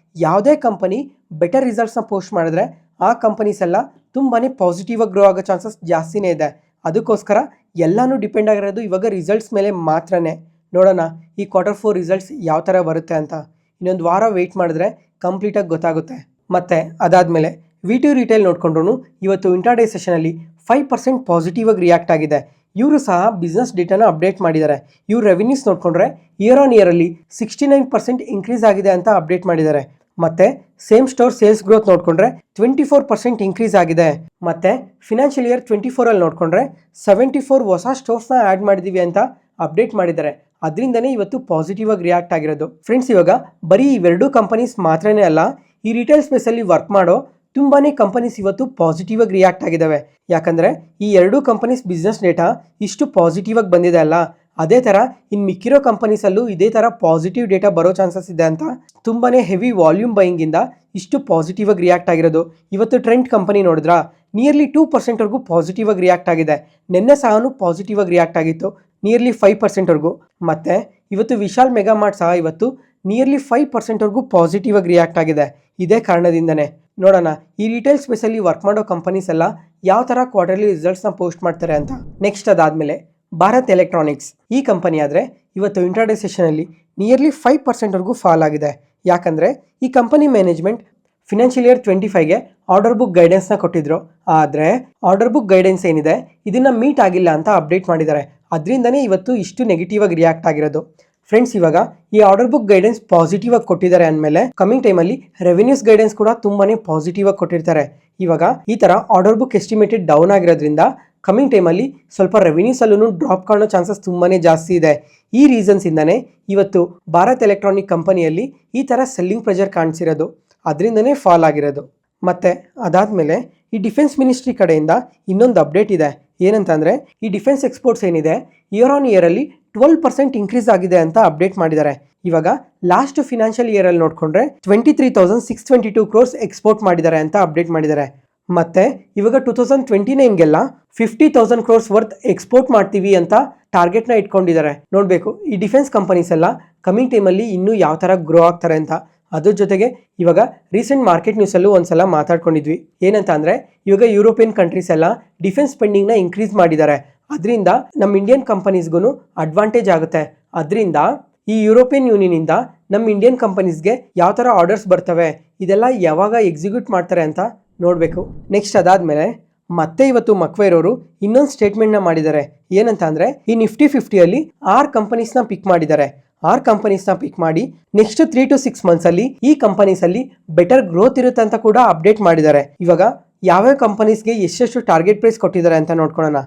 ಯಾವುದೇ ಕಂಪನಿ ಬೆಟರ್ ರಿಸಲ್ಟ್ಸ್ನ ಪೋಸ್ಟ್ ಮಾಡಿದ್ರೆ ಆ ಕಂಪನೀಸ್ ಎಲ್ಲ ತುಂಬಾ ಪಾಸಿಟಿವ್ ಆಗಿ ಗ್ರೋ ಆಗೋ ಚಾನ್ಸಸ್ ಜಾಸ್ತಿನೇ ಇದೆ. ಅದಕ್ಕೋಸ್ಕರ ಎಲ್ಲನೂ ಡಿಪೆಂಡ್ ಆಗಿರೋದು ಇವಾಗ ರಿಸಲ್ಟ್ಸ್ ಮೇಲೆ ಮಾತ್ರನೇ. ನೋಡೋಣ ಈ Q4 ರಿಸಲ್ಟ್ಸ್ ಯಾವ ಥರ ಬರುತ್ತೆ ಅಂತ. ಇನ್ನೊಂದು ವಾರ ವೆಯ್ಟ್ ಮಾಡಿದ್ರೆ ಕಂಪ್ಲೀಟಾಗಿ ಗೊತ್ತಾಗುತ್ತೆ. ಮತ್ತು ಅದಾದಮೇಲೆ V2 ರಿಟೇಲ್ ನೋಡಿಕೊಂಡ್ರು ಇವತ್ತು ಇಂಟ್ರಾಡೇ ಸೆಷನಲ್ಲಿ 5% ಪಾಸಿಟಿವ್ ಆಗಿ ರಿಯಾಕ್ಟ್ ಆಗಿದೆ. ಇವರು ಸಹ ಬಿಸ್ನೆಸ್ ಡೇಟಾನ ಅಪ್ಡೇಟ್ ಮಾಡಿದ್ದಾರೆ. ಇವ್ರ ರೆವಿನ್ಯೂಸ್ ನೋಡಿಕೊಂಡ್ರೆ ಇಯರ್ ಆನ್ ಇಯರಲ್ಲಿ 69% ಇನ್ಕ್ರೀಸ್ ಆಗಿದೆ ಅಂತ ಅಪ್ಡೇಟ್ ಮಾಡಿದ್ದಾರೆ. ಮತ್ತು ಸೇಮ್ ಸ್ಟೋರ್ ಸೇಲ್ಸ್ ಗ್ರೋತ್ ನೋಡಿಕೊಂಡ್ರೆ 24% ಇನ್ಕ್ರೀಸ್ ಆಗಿದೆ. ಮತ್ತು ಫಿನಾನ್ಷಿಯಲ್ ಇಯರ್ 24ಅಲ್ಲಿ ನೋಡಿಕೊಂಡ್ರೆ 74 ಹೊಸ ಸ್ಟೋರ್ಸ್ನ ಆ್ಯಡ್ ಮಾಡಿದ್ದೀವಿ ಅಂತ ಅಪ್ಡೇಟ್ ಮಾಡಿದ್ದಾರೆ. ಅದರಿಂದನೇ ಇವತ್ತು ಪಾಸಿಟಿವ್ ಆಗಿ ರಿಯಾಕ್ಟ್ ಆಗಿರೋದು. ಫ್ರೆಂಡ್ಸ್, ಇವಾಗ ಬರೀ ಇವೆರಡೂ ಕಂಪನೀಸ್ ಮಾತ್ರನೇ ಅಲ್ಲ, ಈ ರಿಟೇಲ್ ಸ್ಪೇಸಲ್ಲಿ ವರ್ಕ್ ಮಾಡೋ ತುಂಬಾ ಕಂಪನೀಸ್ ಇವತ್ತು ಪಾಸಿಟಿವ್ ಆಗಿ ರಿಯಾಕ್ಟ್ ಆಗಿದ್ದಾವೆ. ಯಾಕಂದರೆ ಈ ಎರಡೂ ಕಂಪನೀಸ್ ಬಿಸ್ನೆಸ್ ಡೇಟಾ ಇಷ್ಟು ಪಾಸಿಟಿವ್ ಆಗಿ ಬಂದಿದೆ ಅಲ್ಲ, ಅದೇ ಥರ ಇನ್ನು ಮಿಕ್ಕಿರೋ ಕಂಪನೀಸಲ್ಲೂ ಇದೇ ಥರ ಪಾಸಿಟಿವ್ ಡೇಟಾ ಬರೋ ಚಾನ್ಸಸ್ ಇದೆ ಅಂತ ತುಂಬಾ ಹೆವಿ ವಾಲ್ಯೂಮ್ ಬೈಯಿಂಗಿಂದ ಇಷ್ಟು ಪಾಸಿಟಿವ್ ಆಗಿ ರಿಯಾಕ್ಟ್ ಆಗಿರೋದು. ಇವತ್ತು ಟ್ರೆಂಡ್ ಕಂಪನಿ ನೋಡಿದ್ರಾ, ನಿಯರ್ಲಿ 2%ವರೆಗೂ ಪಾಸಿಟಿವ್ ಆಗಿ ರಿಯಾಕ್ಟ್ ಆಗಿದೆ. ನಿನ್ನೆ ಸಹನೂ ಪಾಸಿಟಿವ್ ಆಗಿ ರಿಯಾಕ್ಟ್ ಆಗಿತ್ತು, ನಿಯರ್ಲಿ 5%ವರೆಗೂ. ಮತ್ತು ಇವತ್ತು ವಿಶಾಲ್ ಮೆಗಾಮಾರ್ಟ್ ಸಹ ಇವತ್ತು ನಿಯರ್ಲಿ 5%ವರೆಗೂ ಪಾಸಿಟಿವ್ ಆಗಿ ರಿಯಾಕ್ಟ್ ಆಗಿದೆ. ಇದೇ ಕಾರಣದಿಂದನೇ. ನೋಡೋಣ ಈ ರಿಟೇಲ್ ಸ್ಪೇಸಲ್ಲಿ ವರ್ಕ್ ಮಾಡೋ ಕಂಪನೀಸ್ ಎಲ್ಲ ಯಾವ ಥರ ಕ್ವಾರ್ಟರ್ಲಿ ರಿಸಲ್ಟ್ಸ್ನ ಪೋಸ್ಟ್ ಮಾಡ್ತಾರೆ ಅಂತ. ನೆಕ್ಸ್ಟ್ ಅದಾದಮೇಲೆ ಭಾರತ್ ಎಲೆಕ್ಟ್ರಾನಿಕ್ಸ್ ಈ ಕಂಪನಿ ಆದರೆ ಇವತ್ತು ಇಂಟ್ರಾಡೇ ಸೆಷನಲ್ಲಿ ನಿಯರ್ಲಿ 5%ವರೆಗೂ ಫಾಲ್ ಆಗಿದೆ. ಯಾಕಂದರೆ ಈ ಕಂಪನಿ ಮ್ಯಾನೇಜ್ಮೆಂಟ್ ಫಿನಾನ್ಷಿಯಲ್ ಇಯರ್ 25ಗೆ ಆರ್ಡರ್ ಬುಕ್ ಗೈಡೆನ್ಸ್ನ ಕೊಟ್ಟಿದ್ರು. ಆದರೆ ಆರ್ಡರ್ ಬುಕ್ ಗೈಡೆನ್ಸ್ ಏನಿದೆ ಇದನ್ನು ಮೀಟ್ ಆಗಿಲ್ಲ ಅಂತ ಅಪ್ಡೇಟ್ ಮಾಡಿದ್ದಾರೆ. ಅದರಿಂದನೇ ಇವತ್ತು ಇಷ್ಟು ನೆಗೆಟಿವ್ ಆಗಿ ರಿಯಾಕ್ಟ್ ಆಗಿರೋದು. ಫ್ರೆಂಡ್ಸ್, ಇವಾಗ ಈ ಆರ್ಡರ್ ಬುಕ್ ಗೈಡೆನ್ಸ್ ಪಾಸಿಟಿವ್ ಆಗಿ ಕೊಟ್ಟಿದ್ದಾರೆ ಅಂದಮೇಲೆ ಕಮಿಂಗ್ ಟೈಮಲ್ಲಿ ರೆವಿನ್ಯೂಸ್ ಗೈಡೆನ್ಸ್ ಕೂಡ ತುಂಬಾನೇ ಪಾಸಿಟಿವ್ ಆಗಿ ಕೊಟ್ಟಿರ್ತಾರೆ. ಇವಾಗ ಈ ಥರ ಆರ್ಡರ್ ಬುಕ್ ಎಸ್ಟಿಮೇಟೆಡ್ ಡೌನ್ ಆಗಿರೋದ್ರಿಂದ ಕಮಿಂಗ್ ಟೈಮಲ್ಲಿ ಸ್ವಲ್ಪ ರೆವಿನ್ಯೂಸಲ್ಲೂ ಡ್ರಾಪ್ ಕಾಣೋ ಚಾನ್ಸಸ್ ತುಂಬಾ ಜಾಸ್ತಿ ಇದೆ. ಈ ರೀಸನ್ಸಿಂದನೇ ಇವತ್ತು ಭಾರತ್ ಎಲೆಕ್ಟ್ರಾನಿಕ್ ಕಂಪನಿಯಲ್ಲಿ ಈ ಥರ ಸೆಲ್ಲಿಂಗ್ ಪ್ರೆಷರ್ ಕಾಣಿಸಿರೋದು, ಅದರಿಂದನೇ ಫಾಲ್ ಆಗಿರೋದು. ಮತ್ತು ಅದಾದಮೇಲೆ ಈ ಡಿಫೆನ್ಸ್ ಮಿನಿಸ್ಟ್ರಿ ಕಡೆಯಿಂದ ಇನ್ನೊಂದು ಅಪ್ಡೇಟ್ ಇದೆ. ಏನಂತಂದರೆ ಈ ಡಿಫೆನ್ಸ್ ಎಕ್ಸ್ಪೋರ್ಟ್ಸ್ ಏನಿದೆ ಇಯರ್ ಆನ್ ಇಯರಲ್ಲಿ 12% ಇನ್ಕ್ರೀಸ್ ಆಗಿದೆ ಅಂತ ಅಪ್ಡೇಟ್ ಮಾಡಿದ್ದಾರೆ. ಇವಾಗ ಲಾಸ್ಟ್ ಫಿನಾನ್ಷಿಯಲ್ ಇಯರಲ್ಲಿ ನೋಡಿಕೊಂಡ್ರೆ 23,622 crores ಎಕ್ಸ್ಪೋರ್ಟ್ ಮಾಡಿದ್ದಾರೆ ಅಂತ ಅಪ್ಡೇಟ್ ಮಾಡಿದ್ದಾರೆ. ಮತ್ತು ಇವಾಗ 2029ಗೆಲ್ಲ 50,000 crores ವರ್ತ್ ಎಕ್ಸ್ಪೋರ್ಟ್ ಮಾಡ್ತೀವಿ ಅಂತ ಟಾರ್ಗೆಟ್ನ ಇಟ್ಕೊಂಡಿದ್ದಾರೆ. ನೋಡಬೇಕು ಈ ಡಿಫೆನ್ಸ್ ಕಂಪನೀಸ್ ಎಲ್ಲ ಕಮಿಂಗ್ ಟೈಮಲ್ಲಿ ಇನ್ನೂ ಯಾವ ಥರ ಗ್ರೋ ಆಗ್ತಾರೆ ಅಂತ. ಅದ್ರ ಜೊತೆಗೆ ಇವಾಗ ರೀಸೆಂಟ್ ಮಾರ್ಕೆಟ್ ನ್ಯೂಸಲ್ಲೂ ಒಂದ್ಸಲ ಮಾತಾಡ್ಕೊಂಡಿದ್ವಿ. ಏನಂತ ಅಂದರೆ ಇವಾಗ ಯುರೋಪಿಯನ್ ಕಂಟ್ರೀಸ್ ಎಲ್ಲ ಡಿಫೆನ್ಸ್ ಸ್ಪೆಂಡಿಂಗ್ನ ಇನ್ಕ್ರೀಸ್ ಮಾಡಿದ್ದಾರೆ. ಅದರಿಂದ ನಮ್ಮ ಇಂಡಿಯನ್ ಕಂಪನೀಸ್ಗೂ ಅಡ್ವಾಂಟೇಜ್ ಆಗುತ್ತೆ. ಅದರಿಂದ ಈ ಯುರೋಪಿಯನ್ ಯೂನಿಯನಿಂದ ನಮ್ಮ ಇಂಡಿಯನ್ ಕಂಪನೀಸ್ಗೆ ಯಾವ ಥರ ಆರ್ಡರ್ಸ್ ಬರ್ತವೆ, ಇದೆಲ್ಲ ಯಾವಾಗ ಎಕ್ಸಿಕ್ಯೂಟ್ ಮಾಡ್ತಾರೆ ಅಂತ ನೋಡಬೇಕು. ನೆಕ್ಸ್ಟ್ ಅದಾದಮೇಲೆ ಮತ್ತೆ ಇವತ್ತು ಮಕ್ವೇರವರು ಇನ್ನೊಂದು ಸ್ಟೇಟ್ಮೆಂಟ್ನ ಮಾಡಿದ್ದಾರೆ. ಏನಂತ ಅಂದರೆ ಈ ನಿಫ್ಟಿ 50ಯಲ್ಲಿ 6 ಕಂಪನೀಸ್ನ ಪಿಕ್ ಮಾಡಿದ್ದಾರೆ. 6 ಕಂಪನೀಸ್ನ ಪಿಕ್ ಮಾಡಿ ನೆಕ್ಸ್ಟ್ 3 to 6 ಮಂತ್ಸಲ್ಲಿ ಈ ಕಂಪನೀಸಲ್ಲಿ ಬೆಟರ್ ಗ್ರೋತ್ ಇರುತ್ತೆ ಅಂತ ಕೂಡ ಅಪ್ಡೇಟ್ ಮಾಡಿದ್ದಾರೆ. ಇವಾಗ ಯಾವ್ಯಾವ ಕಂಪನೀಸ್ಗೆ ಎಷ್ಟೆಷ್ಟು ಟಾರ್ಗೆಟ್ ಪ್ರೈಸ್ ಕೊಟ್ಟಿದ್ದಾರೆ ಅಂತ ನೋಡ್ಕೊಳ್ಳೋಣ.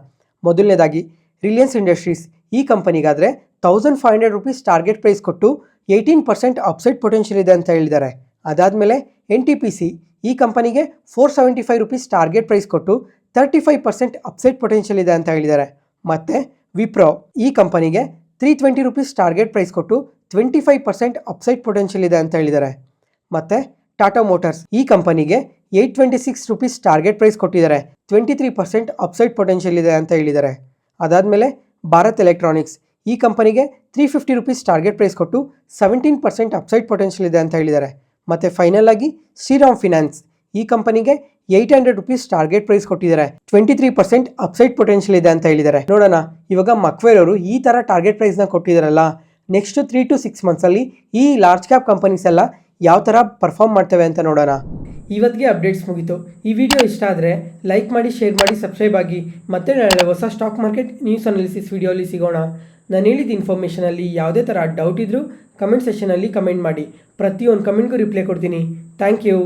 ಮೊದಲನೇದಾಗಿ ರಿಲಯನ್ಸ್ ಇಂಡಸ್ಟ್ರೀಸ್ ಈ ಕಂಪನಿಗಾದರೆ 1,500 rupees ಟಾರ್ಗೆಟ್ ಪ್ರೈಸ್ ಕೊಟ್ಟು 18% ಅಪ್ಸೈಡ್ ಪೊಟೆನ್ಷಿಯಲ್ ಇದೆ ಅಂತ ಹೇಳಿದ್ದಾರೆ. ಅದಾದಮೇಲೆ NTPC ಈ ಕಂಪನಿಗೆ 475 rupees ಟಾರ್ಗೆಟ್ ಪ್ರೈಸ್ ಕೊಟ್ಟು 35% ಅಪ್ಸೈಡ್ ಪೊಟೆನ್ಷಿಯಲ್ ಇದೆ ಅಂತ ಹೇಳಿದ್ದಾರೆ. ಮತ್ತು ವಿಪ್ರೋ ಈ ಕಂಪನಿಗೆ 320 rupees ಟಾರ್ಗೆಟ್ ಪ್ರೈಸ್ ಕೊಟ್ಟು 25% ಅಪ್ಸೈಡ್ ಪೊಟೆನ್ಷಿಯಲ್ ಇದೆ ಅಂತ ಹೇಳಿದ್ದಾರೆ. ಮತ್ತು ಟಾಟಾ ಮೋಟಾರ್ಸ್ ಈ ಕಂಪನಿಗೆ 826 rupees ಟಾರ್ಗೆಟ್ ಪ್ರೈಸ್ ಕೊಟ್ಟಿದ್ದಾರೆ, 23% ಅಪ್ಸೈಡ್ ಪೊಟೆನ್ಷಿಯಲ್ ಇದೆ ಅಂತ ಹೇಳಿದ್ದಾರೆ. ಅದಾದಮೇಲೆ ಭಾರತ್ ಎಲೆಕ್ಟ್ರಾನಿಕ್ಸ್ ಈ ಕಂಪನಿಗೆ 350 rupees ಟಾರ್ಗೆಟ್ ಪ್ರೈಸ್ ಕೊಟ್ಟು 17% ಅಪ್ಸೈಡ್ ಪೊಟೆನ್ಷಿಯಲ್ ಇದೆ ಅಂತ ಹೇಳಿದ್ದಾರೆ. ಮತ್ತು ಫೈನಲ್ ಆಗಿ ಶ್ರೀರಾಮ್ ಫಿನಾನ್ಸ್ ಈ ಕಂಪನಿಗೆ 800 rupees ಟಾರ್ಗೆಟ್ ಪ್ರೈಸ್ ಕೊಟ್ಟಿದ್ದಾರೆ, 23% ಅಪ್ಸೈಡ್ ಪೊಟೆನ್ಷಿಯಲ್ ಇದೆ ಅಂತ ಹೇಳಿದ್ದಾರೆ. ನೋಡೋಣ ಇವಾಗ ಮಕ್ವೇರವರು ಈ ಥರ ಟಾರ್ಗೆಟ್ ಪ್ರೈಸ್ನ ಕೊಟ್ಟಿದ್ದಾರಲ್ಲ, ನೆಕ್ಸ್ಟ್ 3 to 6 ಮಂತ್ಸಲ್ಲಿ ಈ ಲಾರ್ಜ್ ಕ್ಯಾಪ್ ಕಂಪನೀಸ್ ಎಲ್ಲ ಯಾವ ಥರ ಪರ್ಫಾರ್ಮ್ ಮಾಡ್ತವೆ ಅಂತ ನೋಡೋಣ. ಇವತ್ತಿಗೆ ಅಪ್ಡೇಟ್ಸ್ ಮುಗೀತು. ಈ ವಿಡಿಯೋ ಇಷ್ಟ ಆದರೆ ಲೈಕ್ ಮಾಡಿ, ಶೇರ್ ಮಾಡಿ, ಸಬ್ಸ್ಕ್ರೈಬ್ ಆಗಿ. ಮತ್ತೆ ನಾಳೆ ಹೊಸ ಸ್ಟಾಕ್ ಮಾರ್ಕೆಟ್ ನ್ಯೂಸ್ ಅನಾಲಿಸಿಸ್ ವಿಡಿಯೋಲಿ ಸಿಗೋಣ. ನಾನು ಹೇಳಿದ ಇನ್ಫಾರ್ಮೇಷನಲ್ಲಿ ಯಾವುದೇ ಥರ ಡೌಟ್ ಇದ್ದರೂ ಕಮೆಂಟ್ ಸೆಷನಲ್ಲಿ ಕಮೆಂಟ್ ಮಾಡಿ. ಪ್ರತಿಯೊಂದು ಕಮೆಂಟ್ಗೂ ರಿಪ್ಲೈ ಕೊಡ್ತೀನಿ. Thank you.